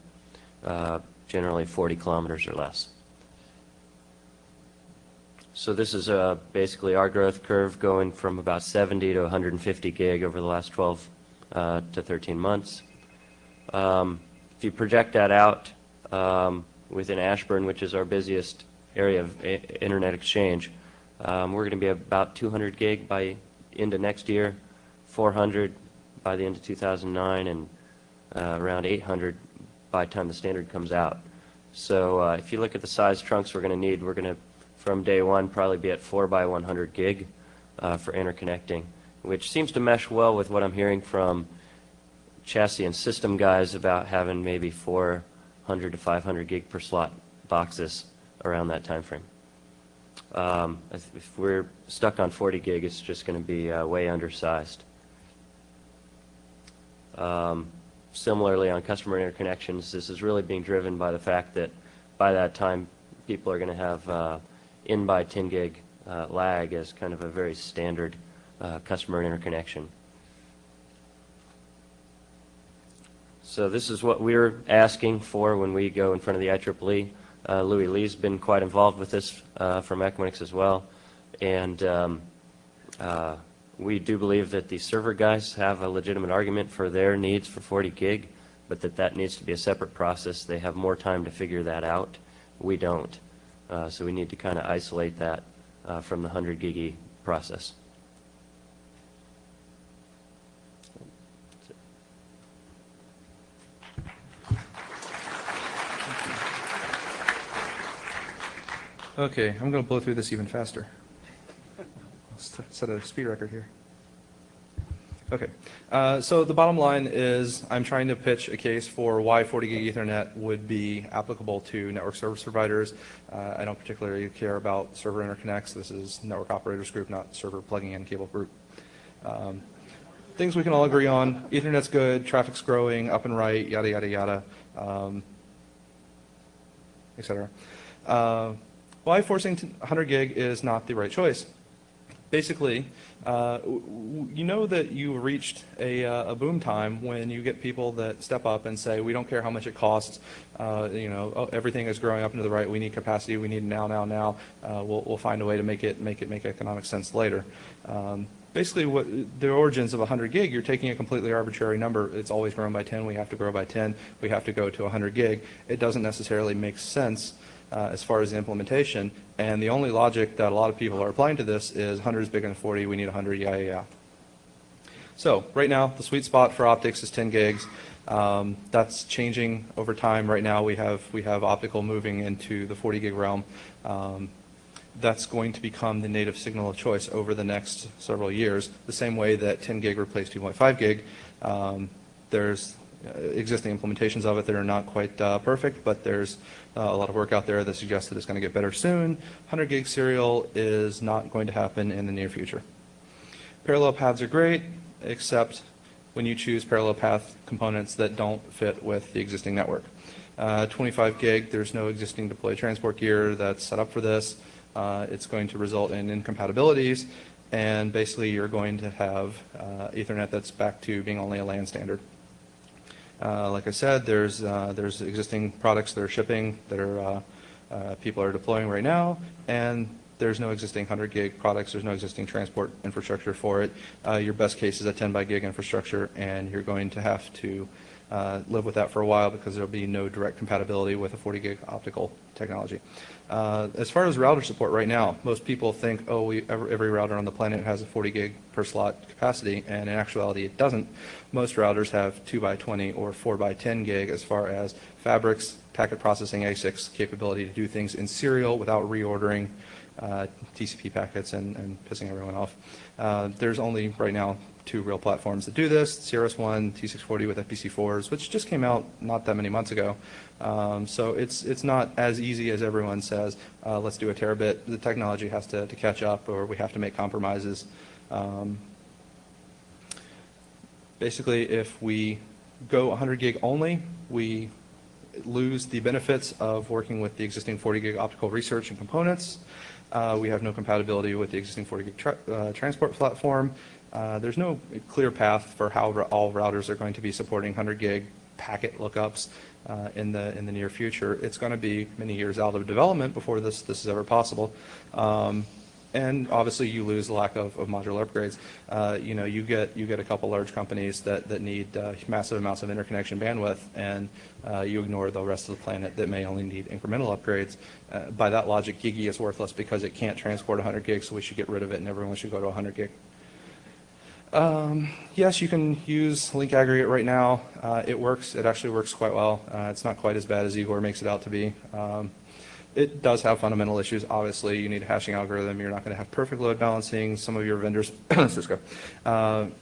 generally 40 kilometers or less. So this is basically our growth curve going from about 70 to 150 gig over the last 12 to 13 months. If you project that out within Ashburn, which is our busiest area of internet exchange, we're going to be about 200 gig by end of next year, 400 by the end of 2009, and around 800 by the time the standard comes out. So if you look at the size trunks we're going to need, we're going to from day one probably be at 4 by 100 gig for interconnecting, which seems to mesh well with what I'm hearing from chassis and system guys about having maybe 400 to 500 gig per slot boxes around that time frame. If we're stuck on 40 gig, it's just going to be way undersized. Similarly, on customer interconnections, this is really being driven by the fact that by that time, people are going to have in by 10 gig lag as kind of a very standard customer interconnection. So this is what we're asking for when we go in front of the IEEE. Louis Lee's been quite involved with this from Equinix as well, and we do believe that the server guys have a legitimate argument for their needs for 40 gig, but that needs to be a separate process. They have more time to figure that out. We don't. So we need to kind of isolate that from the 100 gig process. Okay, I'm going to blow through this even faster. Let's set a speed record here. Okay, so the bottom line is I'm trying to pitch a case for why 40 gig Ethernet would be applicable to network service providers. I don't particularly care about server interconnects. This is network operators group, not server plugging in cable group. Things we can all agree on: Ethernet's good, traffic's growing, up and right, yada, yada, yada, et cetera. Why forcing 100 gig is not the right choice. Basically, you know that you reached a boom time when you get people that step up and say, we don't care how much it costs, everything is growing up and to the right, we need capacity, we need now, we'll find a way to make economic sense later. Basically, what the origins of 100 gig, you're taking a completely arbitrary number. It's always grown by 10, we have to grow by 10, we have to go to 100 gig. It doesn't necessarily make sense as far as the implementation, and the only logic that a lot of people are applying to this is 100 is bigger than 40, we need 100, yeah. So right now, the sweet spot for optics is 10 gigs. That's changing over time. Right now, we have optical moving into the 40 gig realm. That's going to become the native signal of choice over the next several years, the same way that 10 gig replaced 2.5 gig. There's existing implementations of it that are not quite perfect, but there's a lot of work out there that suggests that it's going to get better soon. 100 gig serial is not going to happen in the near future. Parallel paths are great, except when you choose parallel path components that don't fit with the existing network. 25 gig, there's no existing deployed transport gear that's set up for this. It's going to result in incompatibilities, and basically you're going to have Ethernet that's back to being only a LAN standard. Like I said, there's existing products that are shipping that are people are deploying right now, and there's no existing 100 gig products. There's no existing transport infrastructure for it. Your best case is a 10 by gig infrastructure, and you're going to have to live with that for a while because there'll be no direct compatibility with a 40 gig optical technology. As far as router support right now, most people think, oh, every router on the planet has a 40 gig per slot capacity, and in actuality it doesn't. Most routers have 2 by 20 or 4 by 10 gig as far as fabrics, packet processing, ASICs, capability to do things in serial without reordering TCP packets and pissing everyone off. There's only right now 2 real platforms that do this: CRS1, T640 with FPC4s, which just came out not that many months ago. So it's not as easy as everyone says. Let's do a terabit. The technology has to catch up, or we have to make compromises. Basically, if we go 100 gig only, we lose the benefits of working with the existing 40 gig optical research and components. We have no compatibility with the existing 40 gig transport platform. There's no clear path for how all routers are going to be supporting 100 gig packet lookups in the near future. It's going to be many years out of development before this is ever possible. And obviously, you lose the lack of modular upgrades. You get a couple large companies that need massive amounts of interconnection bandwidth, and you ignore the rest of the planet that may only need incremental upgrades. By that logic, Gigi is worthless because it can't transport 100 gigs, so we should get rid of it, and everyone should go to 100 gig. Yes, you can use link aggregate right now. It works. It actually works quite well. It's not quite as bad as Igor makes it out to be. It does have fundamental issues. Obviously, you need a hashing algorithm. You're not going to have perfect load balancing. Some of your vendors, Cisco,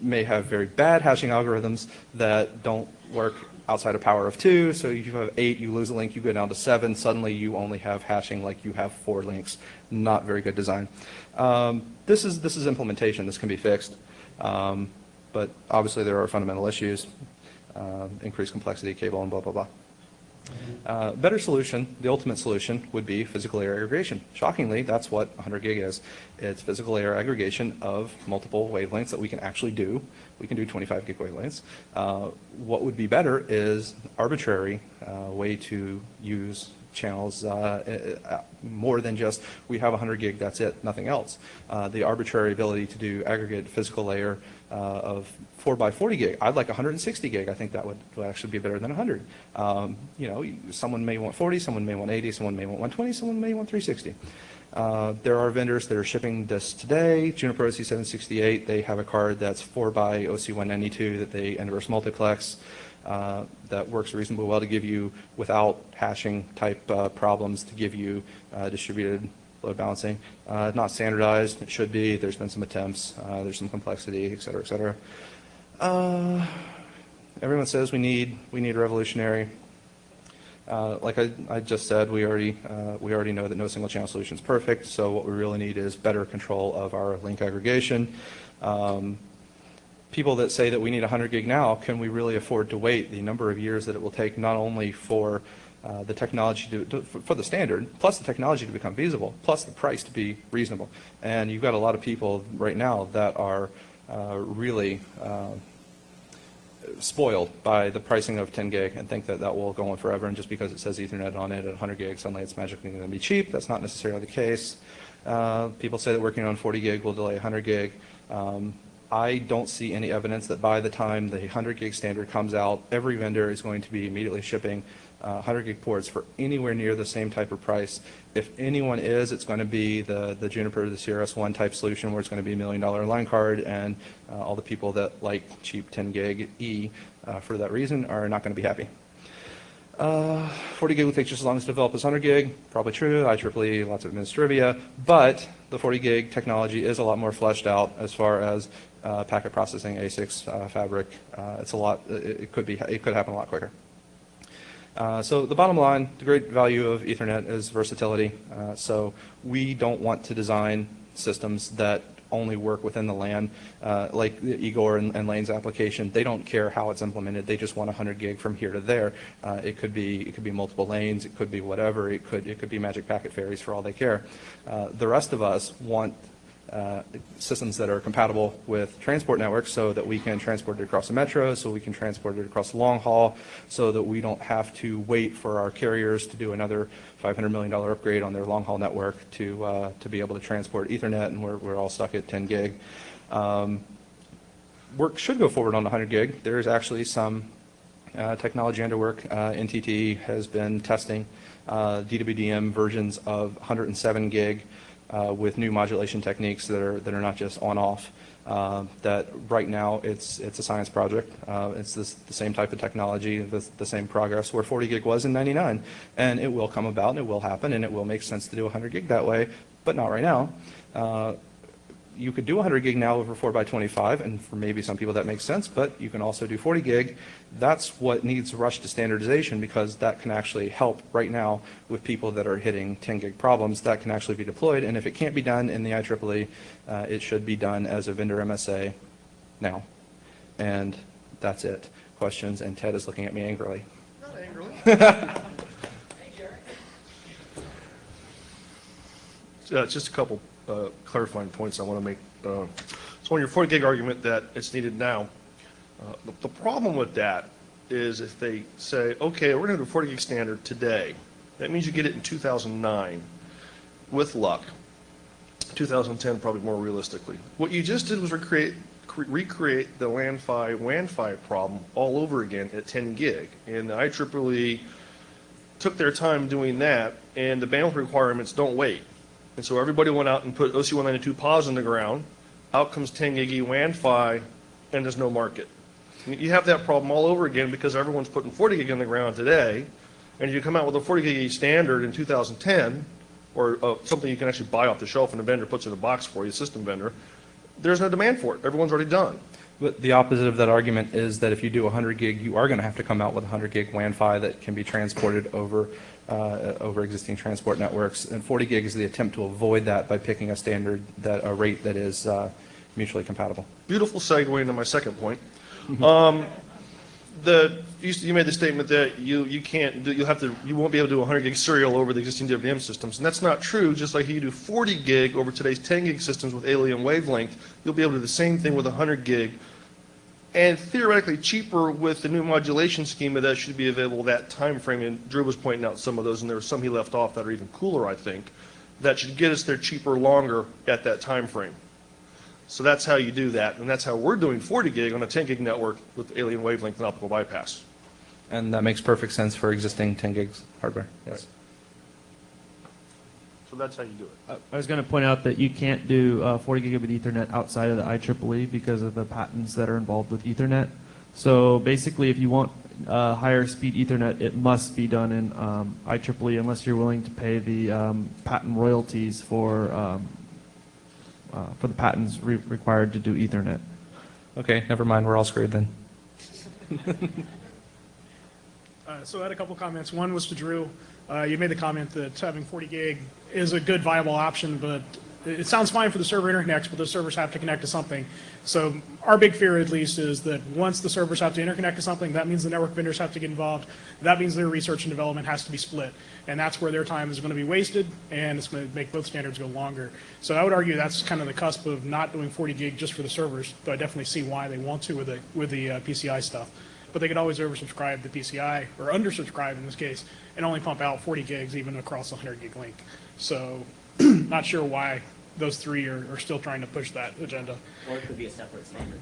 may have very bad hashing algorithms that don't work outside a power of 2, so if you have 8, you lose a link, you go down to 7, suddenly you only have hashing like you have 4 links. Not very good design. This is implementation. This can be fixed, but obviously there are fundamental issues, increased complexity, cable, and blah, blah, blah. Better solution, the ultimate solution, would be physical layer aggregation. Shockingly, that's what 100 gig is. It's physical layer aggregation of multiple wavelengths that we can actually do. We can do 25 gig wavelengths. What would be better is arbitrary way to use channels more than just we have 100 gig, that's it, nothing else. The arbitrary ability to do aggregate physical layer of 4 by 40 gig. I'd like 160 gig. I think that would actually be better than 100. You know, someone may want 40, someone may want 80, someone may want 120, someone may want 360. There are vendors that are shipping this today. Juniper OC768, they have a card that's 4 by OC192 that they inverse multiplex. That works reasonably well to give you, without hashing type problems, to give you distributed load balancing. Not standardized, it should be. There's been some attempts. There's some complexity, et cetera, et cetera. Everyone says we need revolutionary. Like I just said, we already know that no single channel solution is perfect, so what we really need is better control of our link aggregation. People that say that we need 100 gig now, can we really afford to wait the number of years that it will take, not only for the technology for the standard, plus the technology to become feasible, plus the price to be reasonable? And you've got a lot of people right now that are really spoiled by the pricing of 10 gig and think that that will go on forever, and just because it says Ethernet on it at 100 gig, suddenly it's magically going to be cheap. That's not necessarily the case. People say that working on 40 gig will delay 100 gig. I don't see any evidence that by the time the 100 gig standard comes out, every vendor is going to be immediately shipping 100 gig ports for anywhere near the same type of price. If anyone is, it's going to be the Juniper, the CRS1 type solution, where it's going to be $1 million line card, and all the people that like cheap 10 gig E for that reason are not going to be happy. 40 gig will take just as long as to develop as 100 gig, probably true. IEEE, lots of administrivia, but the 40 gig technology is a lot more fleshed out as far as packet processing, ASICs, fabric. It's a lot. It could happen a lot quicker. So the bottom line, the great value of Ethernet is versatility. So we don't want to design systems that only work within the LAN, like Igor and Lane's application. They don't care how it's implemented. They just want 100 gig from here to there. It could be multiple lanes. It could be whatever. It could be magic packet ferries for all they care. The rest of us want systems that are compatible with transport networks, so that we can transport it across the metro, so we can transport it across the long haul, so that we don't have to wait for our carriers to do another $500 million upgrade on their long haul network to be able to transport Ethernet, and we're all stuck at 10 gig. Work should go forward on 100 gig. There's actually some technology under work. NTT has been testing DWDM versions of 107 gig with new modulation techniques that are not just on-off. That right now it's a science project. It's the same type of technology, the same progress where 40 gig was in '99, and it will come about and it will happen and it will make sense to do 100 gig that way, but not right now. You could do 100 gig now over 4 by 25, and for maybe some people that makes sense, but you can also do 40 gig. That's what needs rush to standardization, because that can actually help right now with people that are hitting 10 gig problems. That can actually be deployed, and if it can't be done in the IEEE, it should be done as a vendor MSA now. And that's it. Questions? And Ted is looking at me angrily. Not angrily. Just a couple clarifying points I want to make. So on your 40 gig argument that it's needed now, the problem with that is if they say, okay, we're going to do a 40 gig standard today, that means you get it in 2009 with luck. 2010 probably more realistically. What you just did was recreate the LAN-Fi, WAN-Fi problem all over again at 10 gig. And the IEEE took their time doing that, and the bandwidth requirements don't wait. And so everybody went out and put OC192 POS in the ground. Out comes 10 gig WAN-Fi, and there's no market. You have that problem all over again because everyone's putting 40 gig in the ground today. And if you come out with a 40 gig standard in 2010, or something you can actually buy off the shelf and a vendor puts in a box for you, a system vendor, there's no demand for it. Everyone's already done. But the opposite of that argument is that if you do 100 gig, you are going to have to come out with 100 gig WAN PHY that can be transported over existing transport networks. And 40 gig is the attempt to avoid that by picking a standard, a rate that is mutually compatible. Beautiful segue into my second point. You made the statement that you won't be able to do 100 gig serial over the existing WDM systems, and that's not true. Just like you do 40 gig over today's 10 gig systems with alien wavelength, you'll be able to do the same thing with 100 gig, and theoretically cheaper with the new modulation schema that should be available that time frame. And Drew was pointing out some of those, and there were some he left off that are even cooler, I think, that should get us there cheaper, longer at that time frame. So that's how you do that, and that's how we're doing 40 gig on a 10 gig network with alien wavelength and optical bypass. And that makes perfect sense for existing 10 gigs hardware, yes. So that's how you do it. I was going to point out that you can't do 40 gigabit Ethernet outside of the IEEE because of the patents that are involved with Ethernet. So basically, if you want higher speed Ethernet, it must be done in IEEE unless you're willing to pay the patent royalties for the patents required to do Ethernet. Okay, never mind, we're all screwed then. So I had a couple comments. One was to Drew. You made the comment that having 40 gig is a good viable option, but it sounds fine for the server interconnects, but the servers have to connect to something. So our big fear, at least, is that once the servers have to interconnect to something, that means the network vendors have to get involved. That means their research and development has to be split. And that's where their time is going to be wasted, and it's going to make both standards go longer. So I would argue that's kind of the cusp of not doing 40 gig just for the servers, though I definitely see why they want to with the PCI stuff. But they could always oversubscribe the PCI, or undersubscribe in this case, and only pump out 40 gigs even across a 100 gig link. So not sure why those three are still trying to push that agenda. Or it could be a separate standard.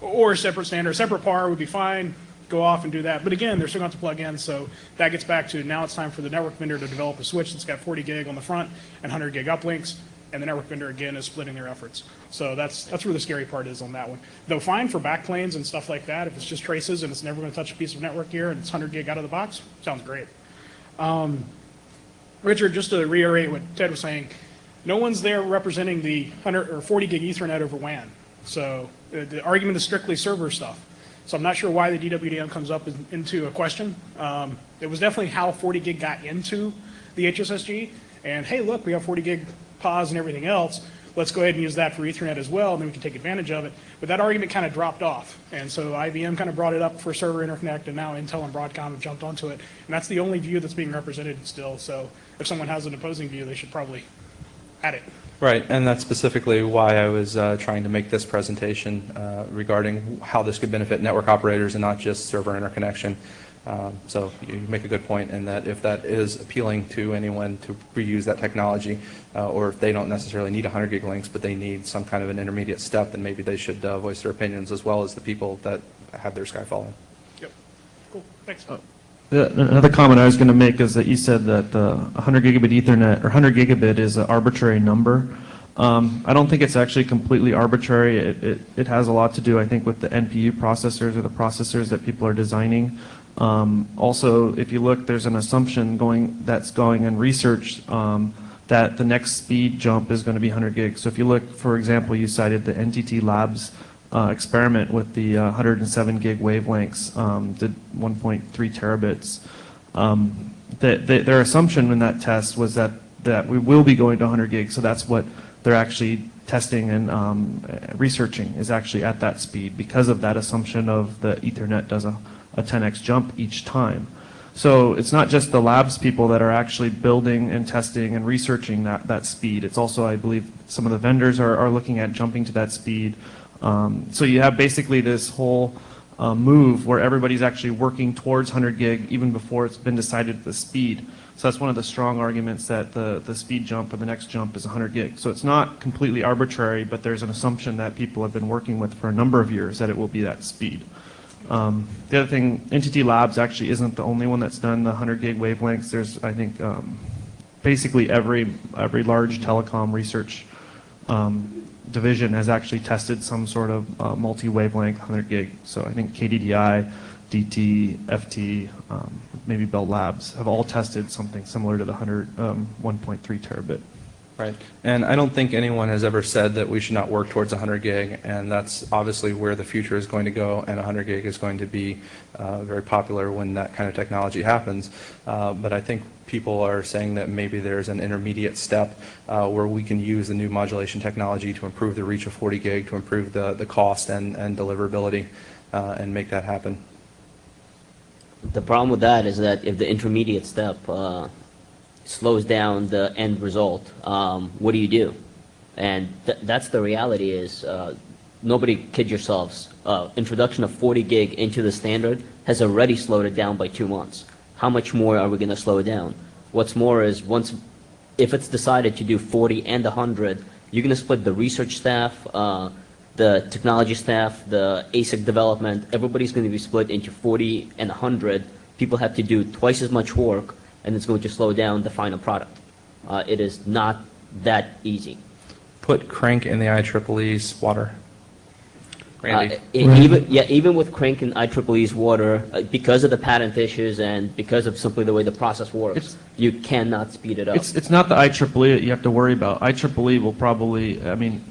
Or a separate standard. A separate PAR would be fine. Go off and do that. But again, they're still going to plug in, so that gets back to now it's time for the network vendor to develop a switch that's got 40 gig on the front and 100 gig uplinks, and the network vendor, again, is splitting their efforts. So that's where the scary part is on that one. Though fine for backplanes and stuff like that, if it's just traces and it's never going to touch a piece of network gear and it's 100 gig out of the box, sounds great. Richard, just to reiterate what Ted was saying, no one's there representing the 100 or 40 gig Ethernet over WAN. So the argument is strictly server stuff. So I'm not sure why the DWDM comes up into a question. It was definitely how 40 gig got into the HSSG. And hey, look, we have 40 gig POS and everything else. Let's go ahead and use that for Ethernet as well, and then we can take advantage of it. But that argument kind of dropped off. And so IBM kind of brought it up for server interconnect, and now Intel and Broadcom have jumped onto it. And that's the only view that's being represented still. So if someone has an opposing view, they should probably add it. Right, and that's specifically why I was trying to make this presentation regarding how this could benefit network operators and not just server interconnection. So you make a good point in that if that is appealing to anyone to reuse that technology, or if they don't necessarily need 100 gig links, but they need some kind of an intermediate step, then maybe they should voice their opinions as well as the people that have their sky falling. Yep. Cool. Thanks. Another comment I was going to make is that you said that 100 gigabit Ethernet or 100 gigabit is an arbitrary number. I don't think it's actually completely arbitrary. It has a lot to do, I think, with the NPU processors or the processors that people are designing. Also, if you look, there's an assumption that's going in research that the next speed jump is going to be 100 gigs. So if you look, for example, you cited the NTT Labs experiment with the 107 gig wavelengths, did 1.3 terabits. Their assumption in that test was that we will be going to 100 gigs, so that's what they're actually testing and researching is actually at that speed because of that assumption of the Ethernet does a 10x jump each time. So it's not just the labs people that are actually building and testing and researching that speed. It's also, I believe, some of the vendors are looking at jumping to that speed. So you have basically this whole move where everybody's actually working towards 100 gig even before it's been decided the speed. So that's one of the strong arguments that the speed jump or the next jump is 100 gig. So it's not completely arbitrary, but there's an assumption that people have been working with for a number of years that it will be that speed. The other thing, NTT Labs actually isn't the only one that's done the 100 gig wavelengths. There's, I think, basically every large telecom research division has actually tested some sort of multi-wavelength 100 gig. So I think KDDI, DT, FT, maybe Bell Labs have all tested something similar to the 1.3 terabit. Right. And I don't think anyone has ever said that we should not work towards 100 gig, and that's obviously where the future is going to go, and 100 gig is going to be very popular when that kind of technology happens. But I think people are saying that maybe there's an intermediate step where we can use the new modulation technology to improve the reach of 40 gig, to improve the cost and deliverability, and make that happen. The problem with that is that if the intermediate step slows down the end result, what do you do? And that's the reality is, nobody kid yourselves, introduction of 40 gig into the standard has already slowed it down by 2 months. How much more are we going to slow it down? What's more is if it's decided to do 40 and 100, you're going to split the research staff, the technology staff, the ASIC development, everybody's going to be split into 40 and 100. People have to do twice as much work, and it's going to slow down the final product. It is not that easy. Put crank in the IEEE's water. Randy. Even with crank and IEEE's water, because of the patent issues and because of simply the way the process works, you cannot speed it up. It's not the IEEE that you have to worry about. IEEE will probably, I mean,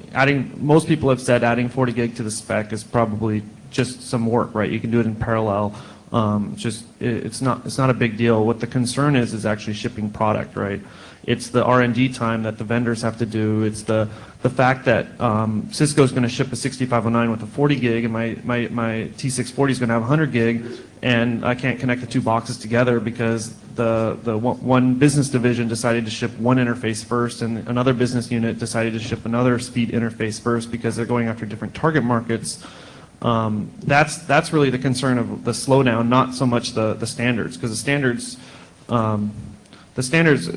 most people have said adding 40 gig to the spec is probably just some work, right? You can do it in parallel. It's not a big deal. What the concern is actually shipping product, right? It's the R&D time that the vendors have to do. It's the fact that Cisco's going to ship a 6509 with a 40 gig, and my T640 is going to have 100 gig, and I can't connect the two boxes together because the one business division decided to ship one interface first, and another business unit decided to ship another speed interface first because they're going after different target markets. That's really the concern of the slowdown, not so much the standards, because the standards,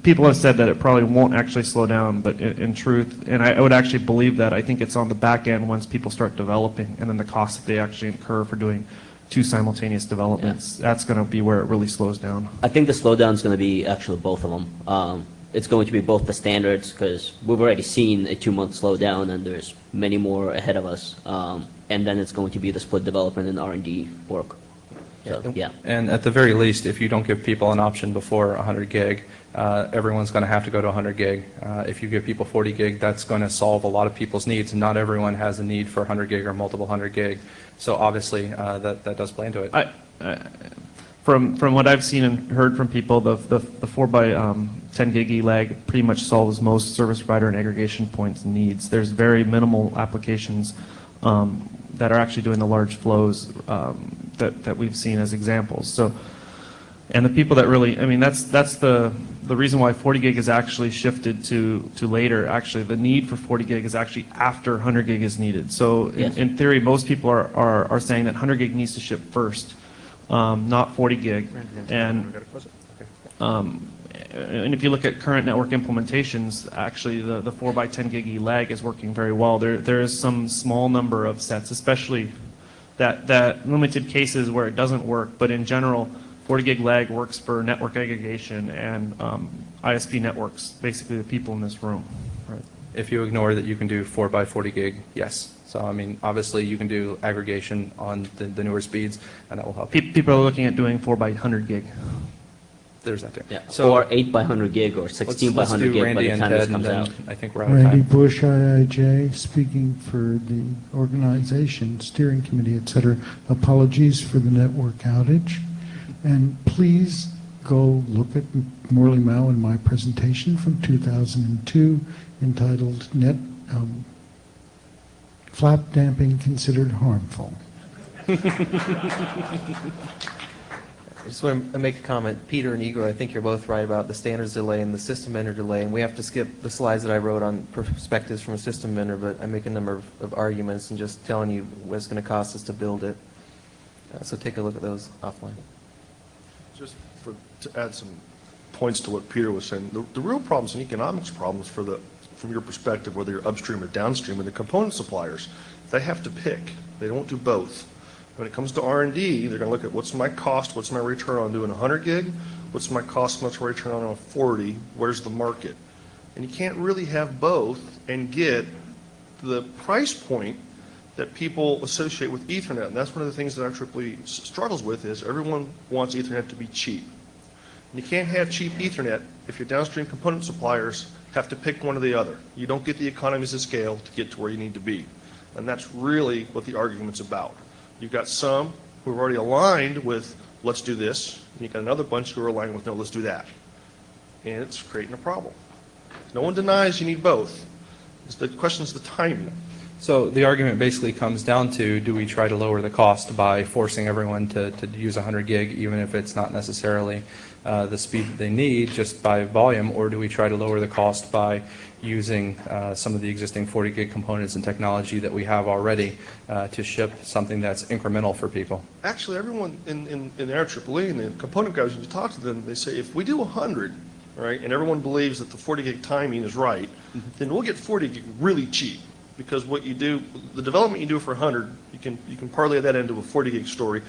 people have said that it probably won't actually slow down, but in truth, and I would actually believe that, I think it's on the back end once people start developing, and then the cost that they actually incur for doing two simultaneous developments, that's going to be where it really slows down. I think the slowdown is going to be actually both of them. It's going to be both the standards, because we've already seen a 2-month slowdown, and there's many more ahead of us. And then it's going to be the split development and R&D work. So, yeah. And at the very least, if you don't give people an option before 100 gig, everyone's going to have to go to 100 gig. If you give people 40 gig, that's going to solve a lot of people's needs. Not everyone has a need for 100 gig or multiple 100 gig. So obviously, that does play into it. From what I've seen and heard from people, the 4x10 gig ELAG pretty much solves most service provider and aggregation points needs. There's very minimal applications that are actually doing the large flows that we've seen as examples. So, and the people that really, I mean, that's the reason why 40 gig is actually shifted to later. Actually, the need for 40 gig is actually after 100 gig is needed. So in theory, most people are saying that 100 gig needs to ship first. Not 40 gig, and if you look at current network implementations, actually the 4x10 gig ELAG is working very well. There is some small number of sets, especially that limited cases where it doesn't work, but in general, 40 gig lag works for network aggregation and ISP networks, basically the people in this room. Right. If you ignore that you can do 4x40 gig, yes. So, I mean, obviously you can do aggregation on the newer speeds, and that will help. People are looking at doing 4x100 gig. There's that too. Yeah. So, or 8x100 gig or 16x100 gig by the time this comes out. I think we're out of Randy time. Bush, IIJ, speaking for the organization, steering committee, et cetera. Apologies for the network outage. And please go look at Morley Mao and my presentation from 2002 entitled Flap Damping Considered Harmful. I just want to make a comment. Peter and Igor, I think you're both right about the standards delay and the system vendor delay, and we have to skip the slides that I wrote on perspectives from a system vendor, but I make a number of arguments and just telling you what it's going to cost us to build it. So take a look at those offline. Just to add some points to what Peter was saying, the real problems and economics problems from your perspective, whether you're upstream or downstream, and the component suppliers, they have to pick. They don't do both. When it comes to R&D, they're going to look at what's my cost, what's my return on doing 100 gig, what's my cost, what's my return on a 40, where's the market? And you can't really have both and get the price point that people associate with Ethernet. And that's one of the things that IEEE struggles with is everyone wants Ethernet to be cheap. You can't have cheap Ethernet if your downstream component suppliers have to pick one or the other. You don't get the economies of scale to get to where you need to be. And that's really what the argument's about. You've got some who are already aligned with, let's do this, and you've got another bunch who are aligned with, no, let's do that. And it's creating a problem. No one denies you need both. The question is the timing. So the argument basically comes down to, do we try to lower the cost by forcing everyone to use 100 gig, even if it's not necessarily the speed that they need, just by volume, or do we try to lower the cost by using some of the existing 40 gig components and technology that we have already to ship something that's incremental for people? Actually, everyone in the IEEE and the component guys, when you talk to them, they say, if we do 100, right, and everyone believes that the 40 gig timing is right, then we'll get 40 gig really cheap. Because what you do, the development you do for 100, you can parlay that into a 40 gig story,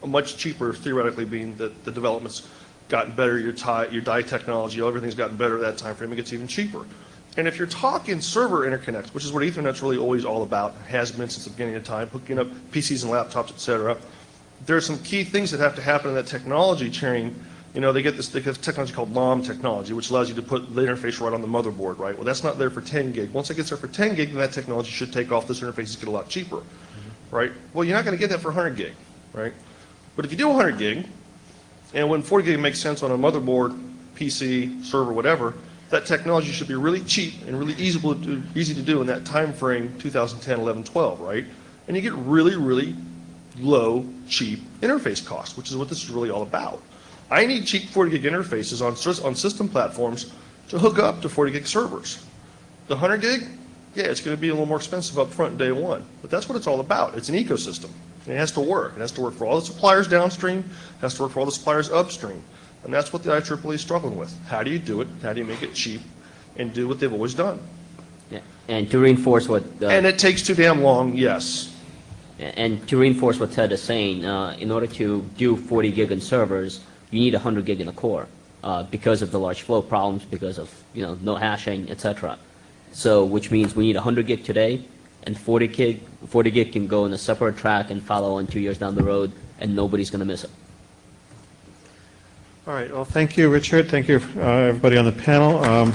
much cheaper theoretically, being that the development's gotten better, your die technology, everything's gotten better at that time frame, it gets even cheaper. And if you're talking server interconnects, which is what Ethernet's really always all about, has been since the beginning of time, hooking up PCs and laptops, et cetera, there's some key things that have to happen in that technology chain. You know, they get this technology called LOM technology, which allows you to put the interface right on the motherboard, right? Well, that's not there for 10 gig. Once it gets there for 10 gig, then that technology should take off. Those interfaces get a lot cheaper, right? Well, you're not going to get that for 100 gig, right? But if you do 100 gig, and when 40 gig makes sense on a motherboard, PC, server, whatever, that technology should be really cheap and really easy to do in that time frame, 2010, 11, 12, right? And you get really, really low, cheap interface costs, which is what this is really all about. I need cheap 40 gig interfaces on system platforms to hook up to 40 gig servers. The 100 gig, yeah, it's going to be a little more expensive up front day one, but that's what it's all about. It's an ecosystem. And it has to work. It has to work for all the suppliers downstream. It has to work for all the suppliers upstream. And that's what the IEEE is struggling with. How do you do it? How do you make it cheap and do what they've always done? Yeah. And to reinforce what... and it takes too damn long, yes. And to reinforce what Ted is saying, in order to do 40 gig on servers, you need 100 gig in the core because of the large flow problems, because of no hashing, etc. So, which means we need 100 gig today, and 40 gig can go in a separate track and follow on 2 years down the road, and nobody's going to miss it. All right. Well, thank you, Richard. Thank you, everybody on the panel.